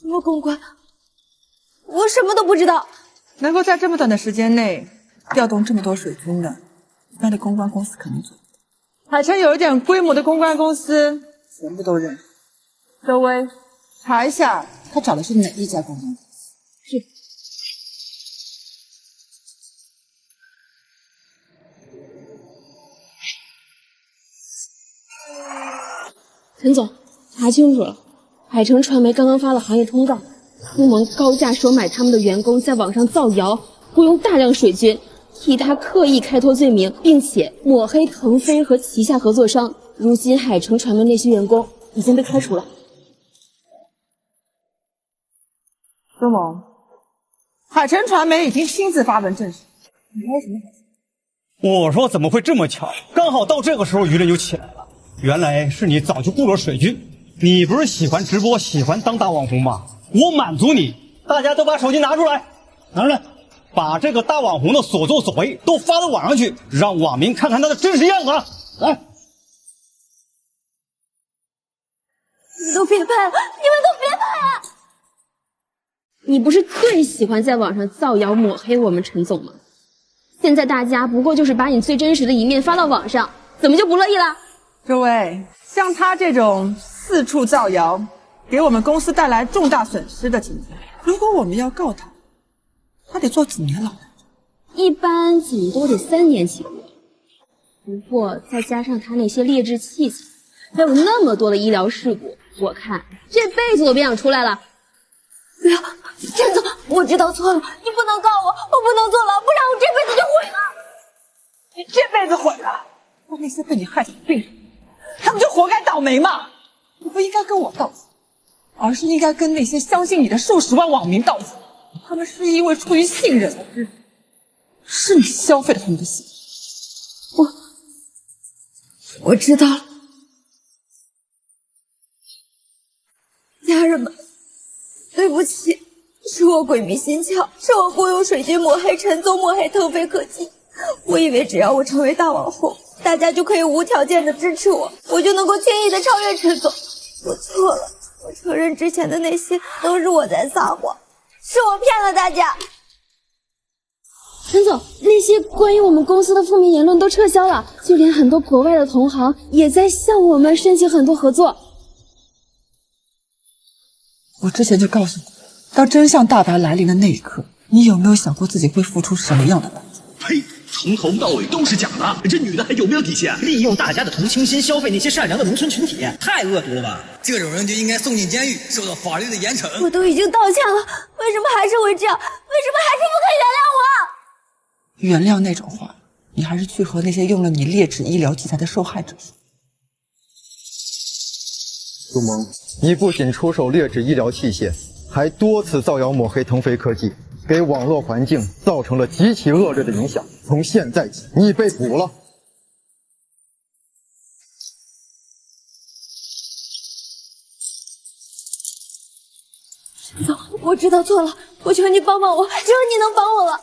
什么公关？我什么都不知道。能够在这么短的时间内调动这么多水军的，一般的公关公司可能做不到。海城有一点规模的公关公司，全部都认识。周薇，查一下他找的是哪一家公关公司。是。陈总，查清楚了，海城传媒刚刚发了行业通告，苏萌高价收买他们的员工，在网上造谣，雇佣大量水军，替他刻意开脱罪名，并且抹黑腾飞和旗下合作商。如今海城传媒那些员工已经被开除了。苏萌，海城传媒已经亲自发文证实，你还有什么好说？我说怎么会这么巧？刚好到这个时候舆论就起来了。原来是你早就雇了水军，你不是喜欢直播，喜欢当大网红吗？我满足你，大家都把手机拿出来，拿出来，把这个大网红的所作所为都发到网上去，让网民看看他的真实样子。来，你们都别拍了，你们都别拍了！你不是最喜欢在网上造谣抹黑我们陈总吗？现在大家不过就是把你最真实的一面发到网上，怎么就不乐意了？各位，像他这种四处造谣，给我们公司带来重大损失的情况，如果我们要告他，他得坐几年牢？一般顶多得3年起步。不过再加上他那些劣质器材，还有那么多的医疗事故，我看这辈子都别想出来了。不要，陈总，我知道错了，你不能告我，我不能坐牢，不然我这辈子就毁了。你这辈子毁了，那那些被你害死的病人，他们就活该倒霉嘛！你不应该跟我道歉，而是应该跟那些相信你的数十万网民道歉。他们是因为出于信任，是你消费了他们的信任。我知道了，家人们，对不起，是我鬼迷心窍，是我雇佣水军抹黑陈总，抹黑腾飞科技。我以为只要我成为大网红，大家就可以无条件的支持我，我就能够轻易的超越陈总。我错了，我承认之前的那些都是我在撒谎，是我骗了大家。陈总，那些关于我们公司的负面言论都撤销了，就连很多国外的同行也在向我们申请很多合作。我之前就告诉你，当真相大白来临的那一刻，你有没有想过自己会付出什么样的代价？呸！从头到尾都是假的，这女的还有没有底线？利用大家的同情心消费那些善良的农村群体，太恶毒了吧！这种人就应该送进监狱，受到法律的严惩。我都已经道歉了，为什么还是会这样？为什么还是不可以原谅我？原谅那种话，你还是去和那些用了你劣质医疗器材的受害者说。苏萌，你不仅出售劣质医疗器械，还多次造谣抹黑腾飞科技，给网络环境造成了极其恶劣的影响。从现在起，你被捕了。陈总，我知道错了，我求你帮帮我，只有你能帮我了。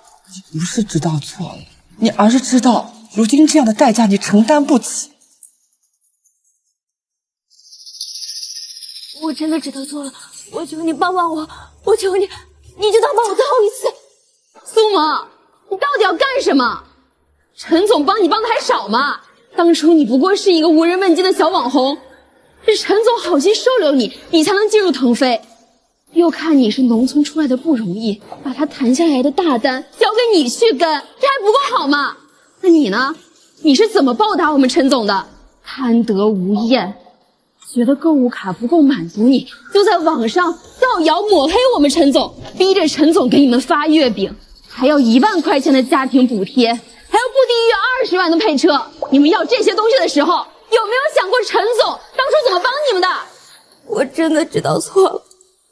你不是知道错了，你而是知道如今这样的代价你承担不起。我真的知道错了，我求你帮帮我，我求你，你就当帮我最后一次。苏萌，你到底要干什么？陈总帮你帮的还少吗？当初你不过是一个无人问津的小网红，是陈总好心收留你，你才能进入腾飞。又看你是农村出来的不容易，把他谈下来的大单交给你去跟，这还不够好吗？那你呢？你是怎么报答我们陈总的？贪得无厌，觉得购物卡不够满足你，就在网上造谣抹黑我们陈总，逼着陈总给你们发月饼，还要1万块钱的家庭补贴，还要不低于20万的配车。你们要这些东西的时候，有没有想过陈总当初怎么帮你们的？我真的知道错了，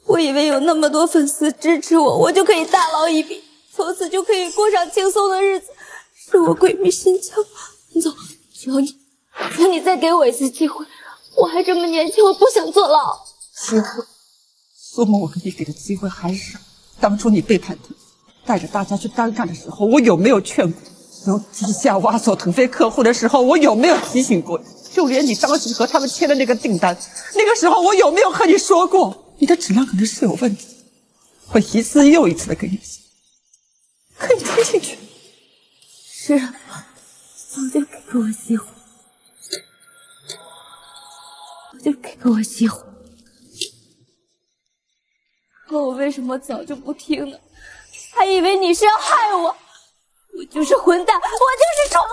我以为有那么多粉丝支持我，我就可以大捞一笔，从此就可以过上轻松的日子，是我鬼迷心窍。陈总，求你，求你再给我一次机会，我还这么年轻，我不想坐牢。机会？苏萌，我给你给的机会还少。当初你背叛腾飞，带着大家去单干的时候，我有没有劝过？用地下挖走腾飞客户的时候，我有没有提醒过？就连你当时和他们签的那个订单，那个时候我有没有和你说过，你的质量可能是有问题？我一次又一次的给你提，可你听进去？是啊，早就给过我机会，就给过我机会，可我为什么早就不听呢？还以为你是要害我，我就是混蛋，我就是蠢货。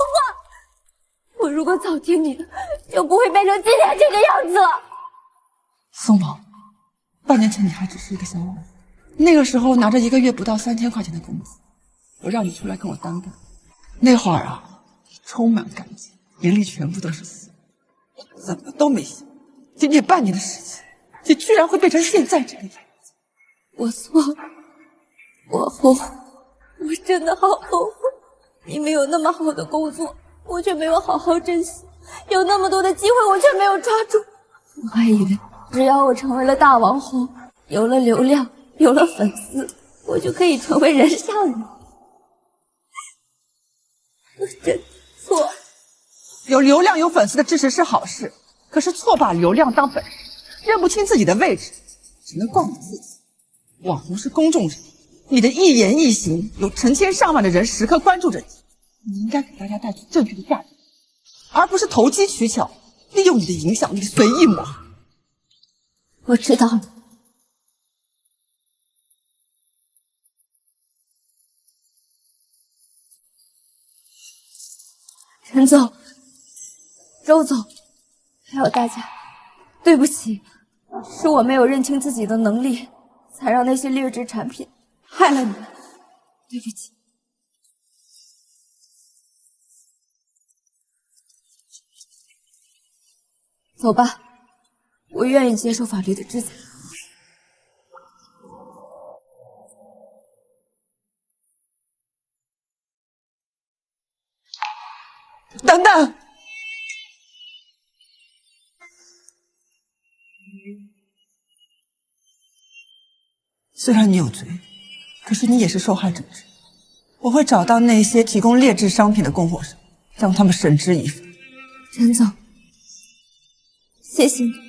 我如果早听你的，就不会变成今天这个样子了。苏萌，半年前你还只是一个小网红，那个时候拿着1个月不到3000块钱的工资，我让你出来跟我单干，那会儿啊，充满感激，眼里全部都是血，怎么都没想，仅仅半年的时间，你居然会变成现在这个样子。我错了，我后悔，我真的好后悔。你们有那么好的工作，我却没有好好珍惜；有那么多的机会，我却没有抓住。我还以为只要我成为了大网红，有了流量，有了粉丝，我就可以成为人上人。我真错了。有流量有粉丝的支持是好事，可是错把流量当本事，认不清自己的位置，只能怪你自己。网红是公众人物，你的一言一行有成千上万的人时刻关注着你，你应该给大家带去正确的价值，而不是投机取巧，利用你的影响力随意抹黑。我知道了。陈总、周总，还有大家，对不起，是我没有认清自己的能力，才让那些劣质产品害了你们，对不起。走吧，我愿意接受法律的制裁。等等，虽然你有罪，可是你也是受害者之一。我会找到那些提供劣质商品的供货商，让他们绳之以法。陈总，谢谢你。